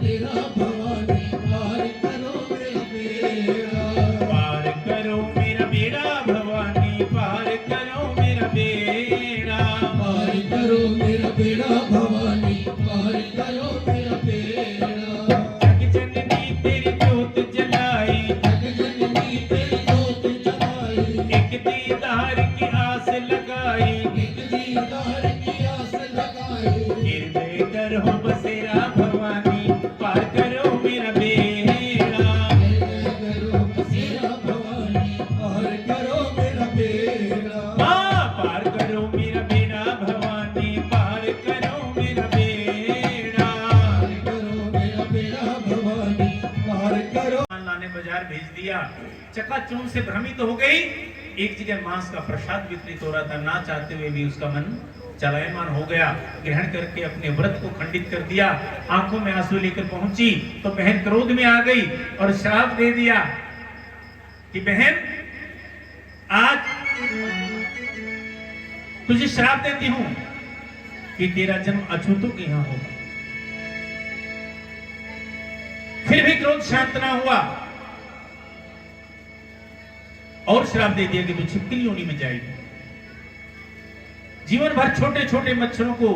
तेरा भवानी, पार करो मेरा बेड़ा। पार करो मेरा बेड़ा भवानी, पार करो मेरा बेड़ा। पार करो मेरा बेड़ा भवानी, पार करो मेरा बेड़ा। जग जननी तेरी ज्योत जलाई, जग जननी तेरी ज्योत जलाई, एक दीदार की आस लगाई। एक दीदार की आस लगाई। हृदय करो बसेरा भवानी, पार करो मेरा बेड़ा। करो बसेरा भवानी, पार करो मेरा बेड़ा। माँ पार करो मेरा बेड़ा भवानी, पार करो मेरा बेड़ा। पार करो मेरा बेड़ा भवानी, पार करो। लाने बाजार भेज दिया। चकाचौंध से भ्रमित हो गई। एक जगह मांस का प्रसाद वितरित हो रहा था, ना चाहते हुए भी उसका मन चलायमान हो गया। ग्रहण करके अपने व्रत को खंडित कर दिया। आंखों में आंसू लेकर पहुंची तो बहन क्रोध में आ गई और श्राप दे दिया कि बहन आज तुझे श्राप देती हूं कि तेरा जन्म अछूतों के यहां होगा। फिर भी क्रोध शांत ना हुआ और श्राप दे दिया कि तू छिपकली योनि में जाएगी। जीवन भर छोटे छोटे मच्छरों को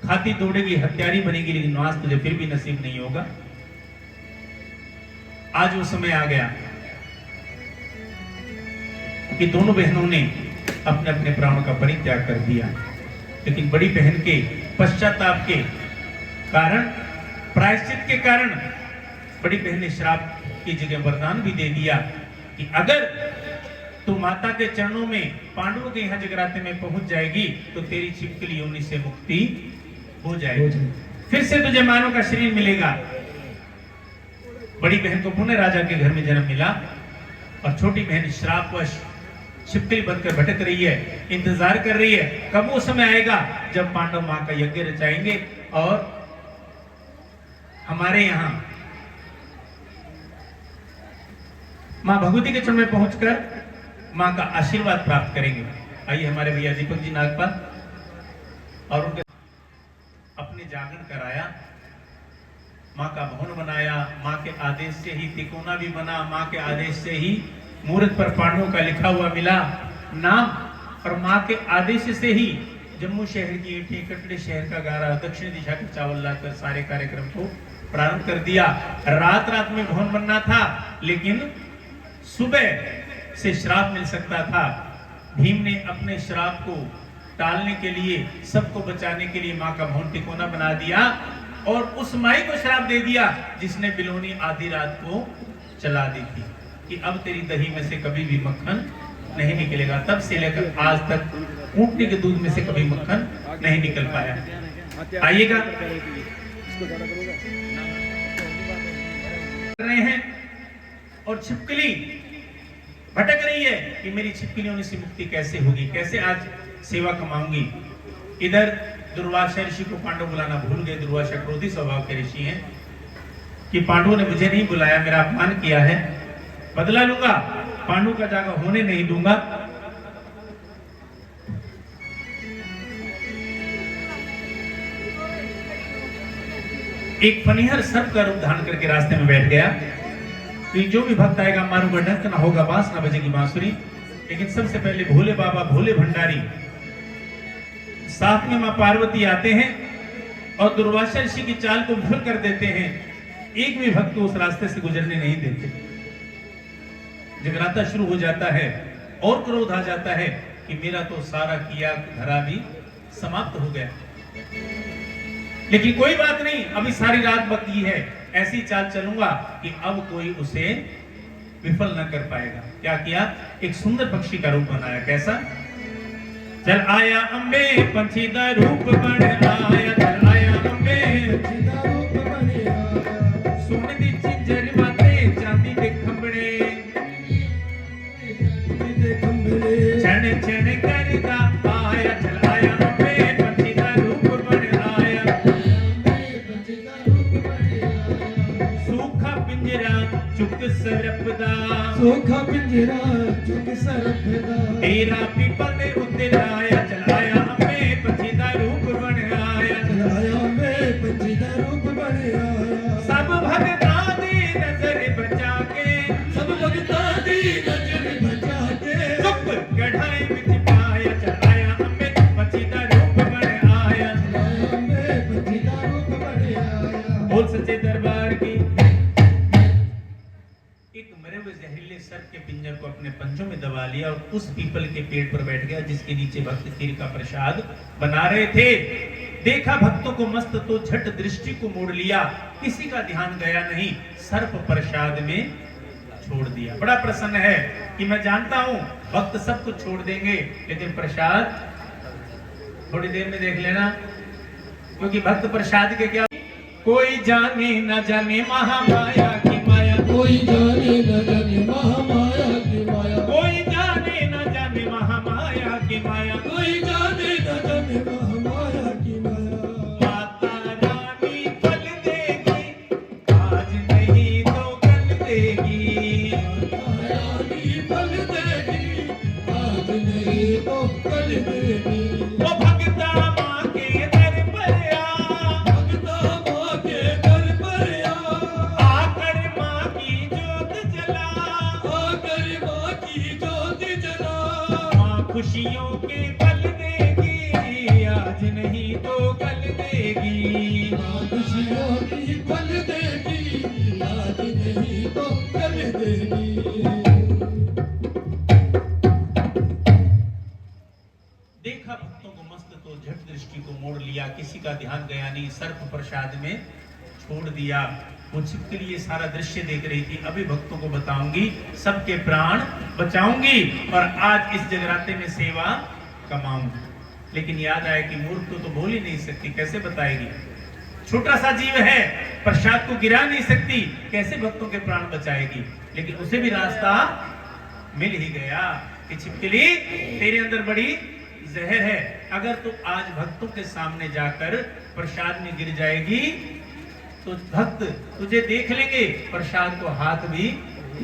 खाती दौड़ेगी, हत्यारी बनेगी, लेकिन नाश तुझे फिर भी नसीब नहीं होगा। आज वो समय आ गया कि दोनों बहनों ने अपने अपने प्राणों का परित्याग कर दिया। लेकिन बड़ी बहन के पश्चाताप के कारण, प्रायश्चित के कारण, बड़ी बहन ने श्राप की जगह वरदान भी दे दिया कि अगर तू माता के चरणों में पांडवों के यहाँ जगराते में पहुंच जाएगी तो तेरी छिपकली योनि से मुक्ति हो जाएगी, फिर से तुझे मानव का शरीर मिलेगा। बड़ी बहन को पुनः राजा के घर में जन्म मिला और छोटी बहन श्रापवश छिपकली बनकर भटक रही है, इंतजार कर रही है कब वो समय आएगा जब पांडव मां का यज्ञ रचाएंगे और हमारे यहां मां भगवती के चरण में पहुंचकर माँ का आशीर्वाद प्राप्त करेंगे। आइए हमारे भैया दीपक जी नागपाल और उनके अपने जागरण कराया, माँ का भवन बनाया, माँ के आदेश से ही तिकोना भी बना, माँ के आदेश से ही मूर्त पर पांडवों का लिखा हुआ मिला नाम, और माँ के आदेश से ही जम्मू शहर की ईंटें, कटड़े शहर का गारा, दक्षिण दिशा के चावल लाकर सारे कार्यक्रम को प्रारंभ कर दिया। रात रात में भवन बनना था, लेकिन सुबह से श्राप मिल सकता था। भीम ने अपने श्राप को टालने के लिए, सबको बचाने के लिए माँ का भवन तिकोना बना दिया और उस माई को श्राप दे दिया जिसने बिलोनी आधी रात को चला दी थी कि अब तेरी दही में से कभी भी मक्खन नहीं निकलेगा। तब से लेकर आज तक ऊंटनी के दूध में से कभी मक्खन नहीं निकल पाया। आइएगा रहे हैं और छिपकली भटक रही है कि मेरी छिपकलियों से मुक्ति कैसे होगी, कैसे आज सेवा कमाऊंगी। इधर दुर्वासा ऋषि को पांडव बुलाना भूल गए। दुर्वासा क्रोधी स्वभाव के ऋषि हैं कि पांडवों ने मुझे नहीं बुलाया, मेरा अपमान किया है, बदला लूंगा, पांडु का जागा होने नहीं दूंगा। एक फनिहर सर्प का रूप धारण करके रास्ते में बैठ गया कि जो भी भक्त आएगा मारूंगा, डंक ना होगा, बांस ना बजेगी बांसुरी। लेकिन सबसे पहले भोले बाबा, भोले भंडारी, साथ में मां पार्वती आते हैं और दुर्वासा ऋषि की चाल को विफल कर देते हैं। एक भी भक्त को उस रास्ते से गुजरने नहीं देते। जगराता शुरू हो जाता है और क्रोध आ जाता है कि मेरा तो सारा किया धरा भी समाप्त हो गया। लेकिन कोई बात नहीं, अभी सारी रात बाकी है, ऐसी चाल चलूंगा कि अब कोई उसे विफल न कर पाएगा। क्या किया? एक सुंदर पक्षी का रूप बनाया। कैसा? चल आया अम्बे पंछी दा रूप बन आया, चल आया अम्बे पंछी दा रूप बन आया, सोने दी चिंजर माते चांदी दे खंबड़े, छण छण करदा आया, चल आया अम्बे पंछी दा रूप बन आया, पंछी दा रूप बन आया, सूखा पिंजरा चुक सरप दा, सूखा पिंजरा चुक सरप दा, तेरा पीपल दे उत्ते आया, चल आया अम्बे पंछी दा रूप बन आया, चल आया अम्बे पंछी दा रूप बन आया। सब भगतां दी नजर बचा के, सब भगतां दी नजर बचा के, चुप गढ़ाई विच पाया, चल आया अम्बे पंछी दा रूप बन आया, चल आया अम्बे पंछी दा रूप बन आया। बोल सच्चे दरबार की। एक मरे हुए जहरीले सर्प के पिंजर को अपने पंजों में दबा लिया और उस पीपल के पेड़ पर बैठ गया जिसके नीचे भक्त खीर का प्रसाद बना रहे थे। देखा भक्तों को मस्त तो झट दृष्टि को मोड़ लिया, किसी का ध्यान गया नहीं, सर्प प्रसाद में छोड़ दिया। बड़ा प्रसन्न है कि मैं जानता हूं भक्त सब कुछ छोड़ देंगे, लेकिन प्रसाद थोड़ी देर में देख लेना, क्योंकि भक्त प्रसाद के क्या, कोई जाने न जाने महामाया की माया, कोई जाने न जाने महामाया की माया, कोई जाने न जाने महामाया की माया, कोई जाने न जाने महामाया की माया। माता रानी फल देगी आज नहीं तो कल देगी, माता रानी फल देगी आज नहीं तो कल देगी। वो भगता माँ के दर पर आ, भगता माँ के दर पर आ, आकर माँ की जोत जला, आकर माँ की जोत जला, माँ खुशियों के फल देगी आज नहीं तो कल देगी, माँ खुशियों की फल देगी आज नहीं तो कल देगी। देखा भक्तों को मस्त तो झट दृष्टि को मोड़ लिया, किसी का ध्यान गया नहीं, सर्प प्रसाद में छोड़ दिया। वो छिपकली ये सारा दृश्य देख रही थी। अभी भक्तों को बताऊंगी, सबके प्राण बचाऊंगी और आज इस जगराते में सेवा कमाऊंगी। लेकिन याद आया कि मूर्ख तो बोल ही नहीं सकती, कैसे बताएगी? छोटा सा जीव है, प्रसाद को गिरा नहीं सकती, कैसे भक्तों के प्राण बचाएगी? लेकिन उसे भी रास्ता मिल ही गया कि छिपकली तेरे अंदर बड़ी जहर है, अगर तू आज भक्तों के सामने जाकर प्रसाद में गिर जाएगी तो भक्त तुझे देख लेंगे, प्रसाद को हाथ भी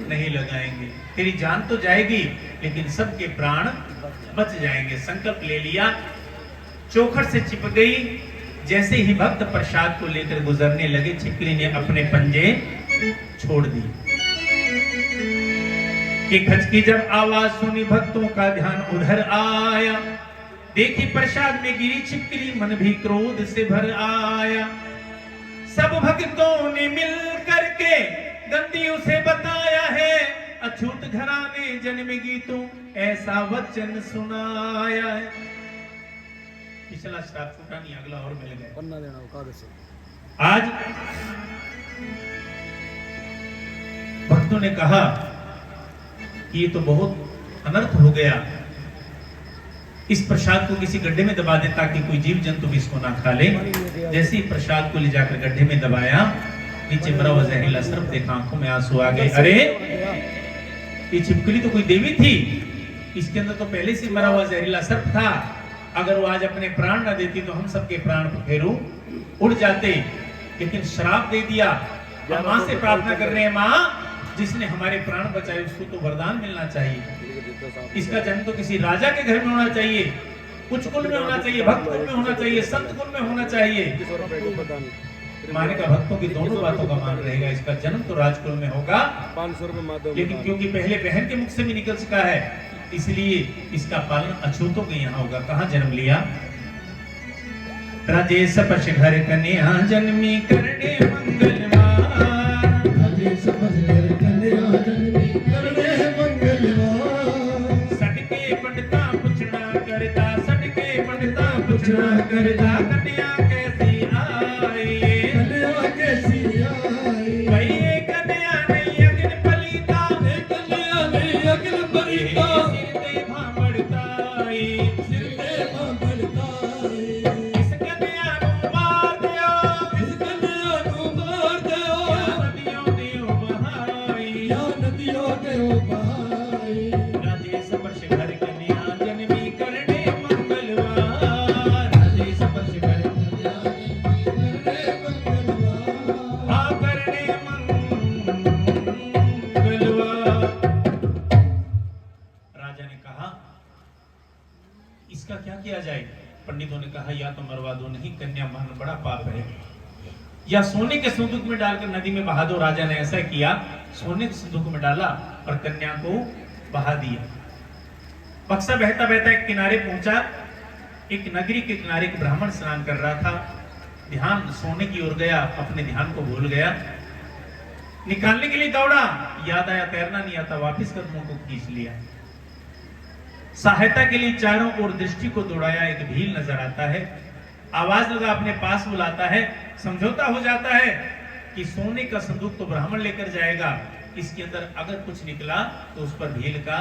नहीं लगाएंगे, तेरी जान तो जाएगी। लेकिन सबके प्राण बच जाएंगे। संकल्प ले लिया, चौखट से चिपक गई। जैसे ही भक्त प्रसाद को लेकर गुजरने लगे, छिपकली ने अपने पंजे छोड़ दिए। कि खच की जब आवाज सुनी, भक्तों का ध्यान उधर आया। देखी प्रसाद में गिरी छिपकली, मन भी क्रोध से भर आया। सब भक्तों ने मिल करके गंदी उसे बताया है, अछूत घराने जन्मेगी तू, ऐसा वचन सुनाया है। पिछला श्राप छूटा नहीं, अगला और मिल गया। आज भक्तों ने कहा कि ये तो बहुत अनर्थ हो गया, इस प्रसाद को किसी गड्ढे में दबा दे ताकि कोई जीव जंतु भी इसको ना खा ले। जैसे ही प्रसाद को ले जाकर गड्ढे में दबाया, नीचे मरा हुआ जहरीला सर्प देखा, आंखों में आंसू आ गए। अरे ये छिपकली तो कोई देवी थी, इसके अंदर तो पहले से मरा हुआ जहरीला सर्प था। अगर वो आज अपने प्राण न देती तो हम सबके प्राण फेरू उड़ जाते, लेकिन श्राप दे दिया। हम मां से प्रार्थना कर रहे हैं, मां जिसने हमारे प्राण बचाए उसको तो वरदान मिलना चाहिए। इसका जन्म तो किसी राजा के घर में होना चाहिए, कुछ कुल में होना चाहिए, भक्त कुल में होना चाहिए, संत कुल में होना चाहिए। माने का भक्तों की दोनों बातों का मान रहेगा। इसका जन्म तो राजकुल में होगा, 500 रुपए, लेकिन क्योंकि पहले बहन के मुख से भी निकल चुका है, इसलिए इसका पालन अछूतों के यहाँ होगा। कहाँ जन्म लिया? राजेश पश घर कन्या जन्मी करने मंगलवार। राजेश पश घर कन्या जन्मी करने मंगलवार। सटके पंडिता पूछना करता, सटके पंडिता पूछना करता, कन्या कैसी आई? कन्या कैसी आई? भाई ये कन्या नहीं अग्नि पलीता, कन्या नहीं अग्नि पलीता, सिर पे भांबड़ताई, सिर पे भांबड़ताई। इस कन्या को मार दियो, इस कन्या को मार दियो, नदियों देव बहाई, या नदियों देव बहाई। राजेश पर्श घर कन्या जन्मी करने मंगलवार। राजेश पर्श घर कन्या करने मंगलवार। हाँ करने मंगलवार। राजा ने कहा इसका क्या किया जाए? पंडितों ने कहा या तो मरवा दो, नहीं कन्या मारना बड़ा पाप है, या सोने के संदूक में डालकर नदी में बहा दो। राजा ने ऐसा किया, सोने के संदूक में डाला और कन्या को बहा दिया। बक्सा बहता बहता एक किनारे पहुंचा। एक नगरी के किनारे एक ब्राह्मण स्नान कर रहा था, ध्यान सोने की ओर गया, अपने ध्यान को भूल गया, निकालने के लिए दौड़ा, याद आया तैरना नहीं आता, वापस कदमों को खींच लिया। सहायता के लिए चारों ओर दृष्टि को दौड़ाया, एक भील नजर आता है, आवाज लगा, अपने पास बुलाता है। समझौता हो जाता है कि सोने का संदूक तो ब्राह्मण लेकर जाएगा, इसके अंदर अगर कुछ निकला तो उस पर भील का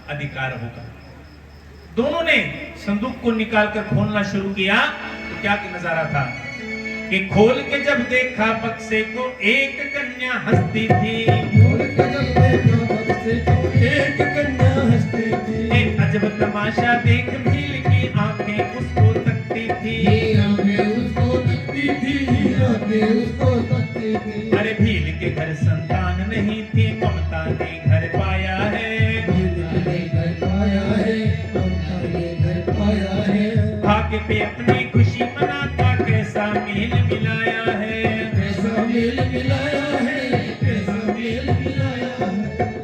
अधिकार होगा। दोनों ने संदूक को निकालकर खोलना शुरू किया तो क्या नजारा था कि खोल के जब देखा बक्से को एक कन्या हंसती थी। खोल के जब देखा बक्से को एक कन्या हंसती थी। एक अजब तमाशा देख भील की आंखें उसको तकती थी। आंखें उसको तकती थी, आंखें उसको तकती थी। अरे भील के घर संतान नहीं थी, ममता ने घर पाया है। भील ने घर पाया है, ममता ने घर पाया है। भाग्य पे अपनी खुशी मनाता कैसा मेल मिलाया है। कैसा मेल मिलाया है, कैसा मेल मिलाया है।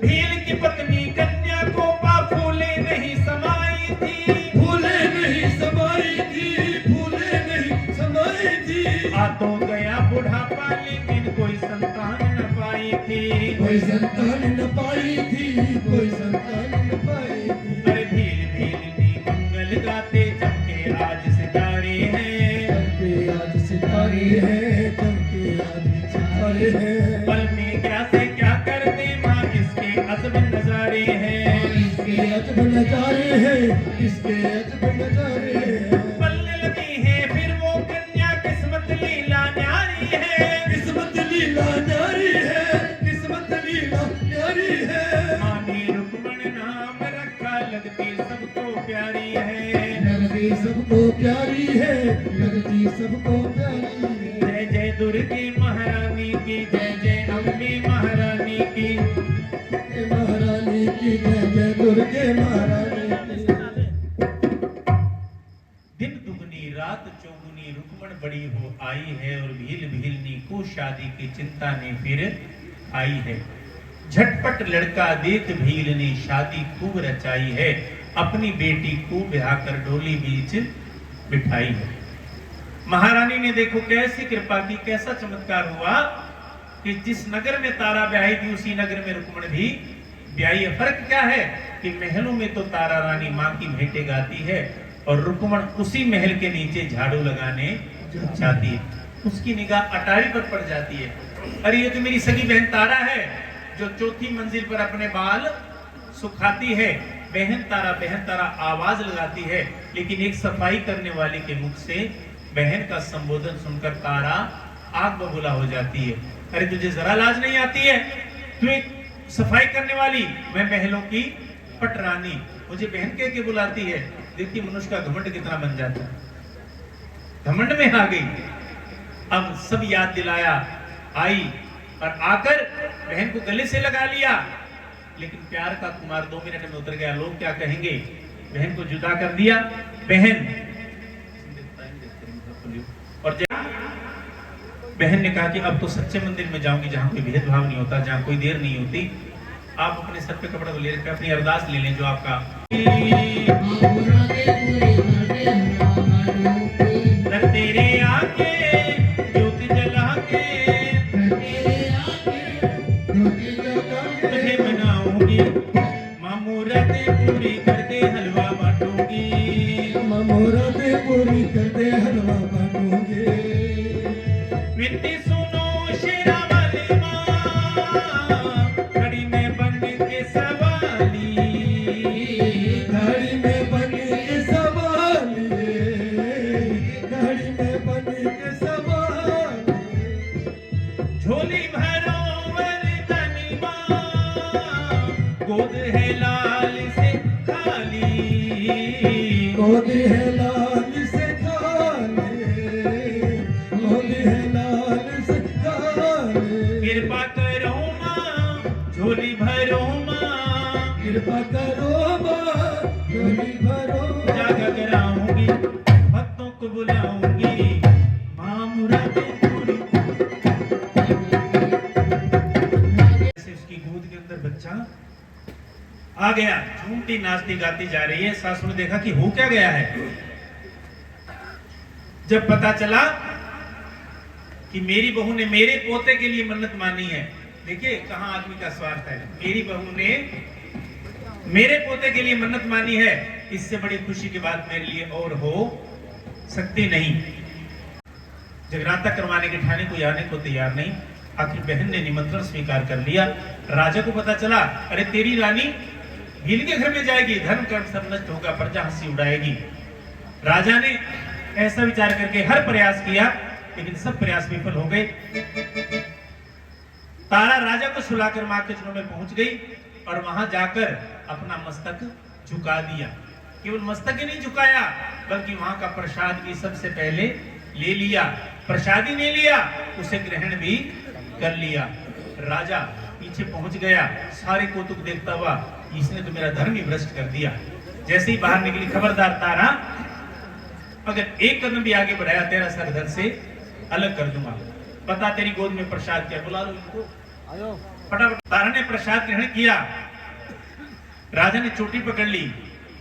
भील की पत्नी कन्या को फूले नहीं समाई थी। फूले नहीं समाई थी, फूले नहीं समाई थी। आ तो गया बुढ़ापा लेकिन कोई संतान न पाई थी। कोई संतान न पाई थी, कोई संतान न पाई थी। अरे भील भील नी मंगल गाते चमके आज सितारे हैं। चमके आज सितारे हैं, चमके आज सितारे हैं। पल में क्या से क्या कर दे माँ इसके अजब नजारे हैं। इसके अजब नजारे हैं, इसके अजब नजारे हैं। पलने लगी है फिर वो कन्या, किस्मत लीला न्यारी है। किस्मत लीला न्यारी है, किस्मत लीला न्यारी है। माँ ने रुक्मण नाम रखा, लगती सबको प्यारी है। लगती सबको प्यारी है, लगती सबको प्यारी है। जय जय दुर्गे महारानी की, जय जय अम्बे महारानी की। महारानी की जय जय दुर्गे महारानी की। दिन दुगनी रात चौगुनी रुक्मण बड़ी हो आई है, और भील भीलनी को शादी की चिंता ने फिर आई है। झटपट लड़का देख भील ने शादी खूब रचाई है, अपनी बेटी को ब्याह कर डोली बीच बिठाई है। महारानी ने देखो कैसी कृपा की, कैसा चमत्कार हुआ कि जिस नगर में तारा ब्याही थी उसी नगर में रुक्मण भी ब्याही है। फर्क क्या है कि महलों में तो तारा रानी माँ की भेंटे गाती है और रुक्मण उसी महल के नीचे झाड़ू लगाने जाती है। उसकी निगाह अटारी पर पड़ जाती है, अरे ये तो मेरी सगी बहन तारा है जो चौथी मंजिल पर अपने बाल सुखाती है। बहन तारा आवाज लगाती है, लेकिन एक सफाई करने वाले के मुख से बहन का संबोधन सुनकर तारा आग बबूला हो जाती है। अरे तुझे जरा लाज नहीं आती है? तू एक सफाई करने वाली, मैं महलों की पटरानी, मुझे बहन कह के बुलाती है। देखिए मनुष्य का घमंड कितना बन जाता है। घमंड में आ गई, अब सब याद दिलाया, आई और आकर बहन को गले से लगा लिया। लेकिन प्यार का कुमार 2 मिनट में उतर गया। लोग क्या कहेंगे? बहन को जुदा कर दिया। बहन और बहन ने कहा कि अब तो सच्चे मंदिर में जाऊंगी जहां कोई भेदभाव नहीं होता, जहां कोई देर नहीं होती। आप अपने सर पे कपड़ा ले रखे, अपनी अरदास ले लें जो आपका। तेरे आके ज्योति जला के तुझे बनाऊंगी, मामूरतें पूरी कर दे हलवा बांटूंगी, मामूरतें पूरी कर दे हलवा बांटूंगी। विनती सुनो शेरा वाली माँ, घड़ी में बन के सवाली, घड़ी में बन के सवाली, घड़ी में बन के सवाली। झोली भरो वरदानी माँ, गोद है लाल से खाली, गोद है लाल से खाली, गोद है लाल से खाली। कृपा करो माँ झोली भरो माँ, कृपा करो माँ झोली भरो। जागा कराऊंगी भक्तों को बुलाऊंगी, माँ मुरादें पूरी। ऐसे उसकी गोद के अंदर बच्चा आ गया, झूमती नाचती गाती जा रही है। सासू ने देखा कि हो क्या गया है। जब पता चला कि मेरी बहू ने मेरे पोते के लिए मन्नत मानी है, देखिए कहां आदमी का स्वार्थ है। मेरी बहू ने मेरे पोते के लिए मन्नत मानी है, इससे बड़ी खुशी की बात मेरे लिए और हो सकती नहीं। जगराता करवाने के ठाने कोई आने को तैयार नहीं। आखिर बहन ने निमंत्रण स्वीकार कर लिया। राजा को पता चला, अरे तेरी रानी भील के घर में जाएगी, धर्म कर्म सब नष्ट होगा, प्रजा हंसी उड़ाएगी। राजा ने ऐसा विचार करके हर प्रयास किया, लेकिन सब प्रयास विफल हो गए। तारा राजा को सुलाकर मां के चरणों में पहुंच गई और वहां जाकर अपना मस्तक झुका दिया। केवल मस्तक ही नहीं झुकाया, बल्कि वहां का प्रसाद भी सबसे पहले ले लिया। प्रसादी ले लिया, उसे ग्रहण भी कर लिया। राजा पीछे पहुंच गया, सारे कौतुक देखता हुआ, इसने तो मेरा धर्म ही भ्रष्ट कर दिया। जैसे ही बाहर निकली, खबरदार तारा, अगर एक कदम भी आगे बढ़ाया तेरा सर धड़ से अलग कर दूंगा। बता तेरी गोद में प्रसाद क्या? बुला लो इनको। फटाफट तारा ने प्रसाद ग्रहण किया। राजा ने चोटी पकड़ ली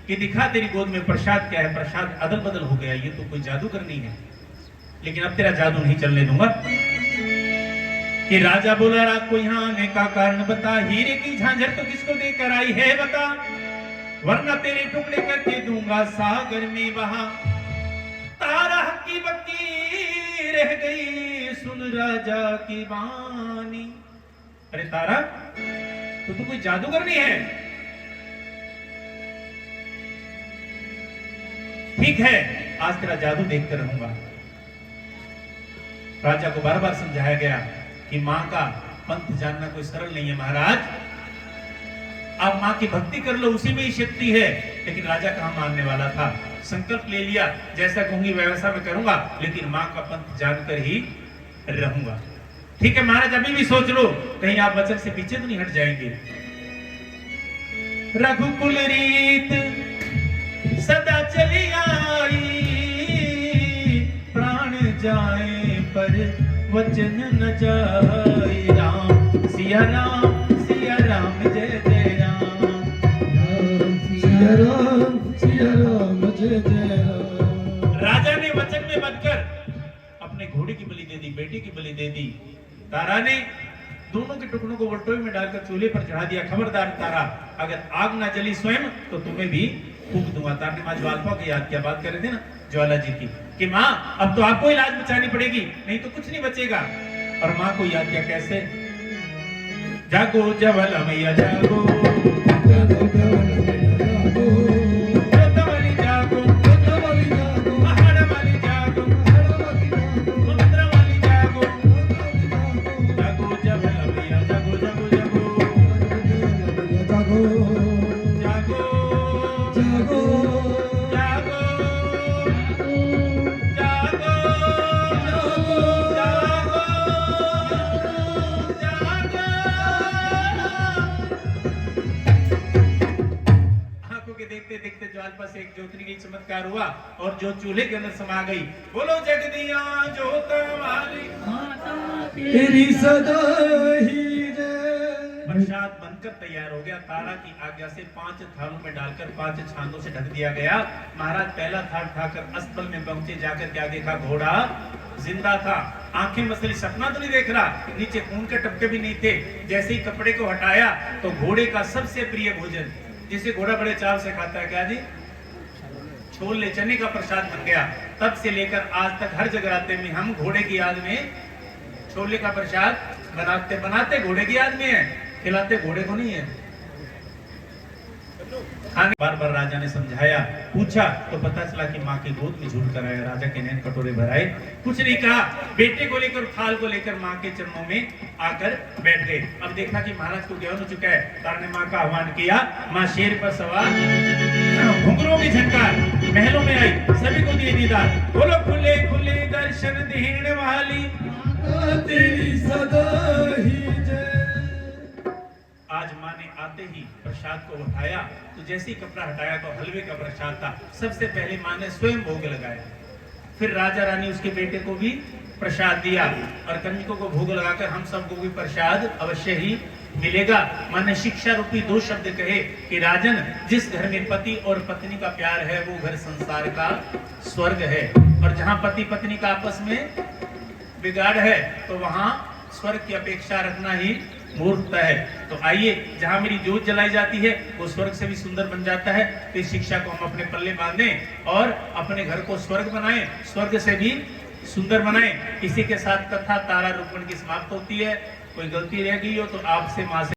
कि दिखा तेरी गोद में प्रसाद क्या है। प्रसाद अदल बदल हो गया, ये तो कोई जादू करनी है, लेकिन अब तेरा जादू नहीं चलने दूंगा। कि राजा बोला, रात को यहाँ आने का कारण बता, हीरे की झांझर तो किसको देकर आई है बता, वरना तेरे टुकड़े करके दूंगा सागर में बहा। तारा हक्की बक्की रह गई, सुन राजा की वाणी। अरे तारा, तो कोई जादूगरनी है? ठीक है, आज तेरा जादू देखकर रहूंगा। राजा को बार बार समझाया गया कि मां का पंथ जानना कोई सरल नहीं है महाराज। आप मां की भक्ति कर लो, उसी में ही शक्ति है। लेकिन राजा कहां मानने वाला था। संकल्प ले लिया, जैसा कहूंगी वैसा मैं करूंगा, लेकिन मां का पंथ जानकर ही रहूंगा। ठीक है महाराज, अभी भी सोच लो, कहीं आप वचन से पीछे तो नहीं हट जाएंगे। रघुकुल रीत सदा चली आई, प्राण जाए पर वचन न जाए। राम सिया राम जय जय राम। सिया राम जय जय राम। राजा ने वचन में बंधकर अपने घोड़े की बलि दे दी, बेटे की बलि दे दी। तारा ने दोनों के टुकड़ों को वटोई में डालकर चूल्हे पर चढ़ा दिया। खबरदार तारा, अगर आग ना जली स्वयं तो तुम्हें भी फूंक दूंगा। तारा ने मां ज्वाला को याद किया, बात कर रहे थे ना ज्वाला जी की, कि मां अब तो आपको इलाज बचानी पड़ेगी, नहीं तो कुछ नहीं बचेगा। और मां को याद किया, कैसे? जागो ज्वाला मैया जागो, जागो ज्वाला मैया जागो, जोत वाली जागो, जोत वाली जागो, पहाड़ वाली जागो, पहाड़ वाली जागो, समुद्र वाली जागो। जागो जागो ज्वाला मैया जागो, जागो जागो जागो जागो जागो जागो जागो आंखों के देखते देखते ज्वाला से एक ज्योति की चमत्कार हुआ और जो चूल्हे के अंदर समा गई। बोलो जगदिया ज्योत वाली तेरी सदा ही जय। प्रसाद बनकर तैयार हो गया। तारा की आज्ञा से 5 थालों में डालकर 5 छानों से ढक दिया गया। महाराज पहला थाल उठाकर अस्तबल में पहुंचे, जाकर क्या देखा? घोड़ा जिंदा था, आंखें मसली, सपना तो नहीं देख रहा, नीचे खून के टपके भी नहीं थे। जैसे ही कपड़े को हटाया तो घोड़े का सबसे प्रिय भोजन, जिसे घोड़ा बड़े चाव से खाता है, क्या जी? छोले चने का प्रसाद बन गया। तब से लेकर आज तक हर जगराते में हम घोड़े की याद में छोले का प्रसाद बनाते घोड़े की याद में है, खिलाते घोड़े को नहीं है। बार बार राजा ने समझाया, पूछा तो पता चला कि माँ की गोद में झूल कर आया। राजा के नैन कटोरे भराए, कुछ नहीं कहा, बेटे को लेकर थाल को लेकर माँ के चरणों में आकर बैठ गए। अब देखा कि महाराज को ज्ञान हो चुका है। तारा ने माँ का आह्वान किया। माँ शेर पर सवार, घुंघरों की झनकार, महलों में आई, सभी को दिए दीदार। बोलो खुले खुले दर्शन देने वाली तेरी सदा ही जय। आज माँ ने आते ही प्रसाद को उठाया तो जैसे ही कपड़ा हटाया तो हलवे का प्रसाद था। सबसे पहले माँ ने स्वयं भोग लगाया, फिर राजा रानी उसके बेटे को भी प्रसाद दिया और कन्याओं को भोग लगाकर हम सबको भी प्रसाद अवश्य ही मिलेगा। माँ ने शिक्षा रूपी 2 शब्द कहे कि राजन, जिस घर में पति और पत्नी का प्यार है वो घर संसार का स्वर्ग है, और जहाँ पति पत्नी का आपस में बिगाड़ है तो वहां स्वर्ग की अपेक्षा रखना ही मूर्खता है। तो आइए, जहां मेरी ज्योत जलाई जाती है वो स्वर्ग से भी सुंदर बन जाता है। तो इस शिक्षा को हम अपने पल्ले बांधें और अपने घर को स्वर्ग बनाएं, स्वर्ग से भी सुंदर बनाएं। इसी के साथ कथा तारा रूपण की समाप्त होती है। कोई गलती रह गई हो तो आपसे माँ से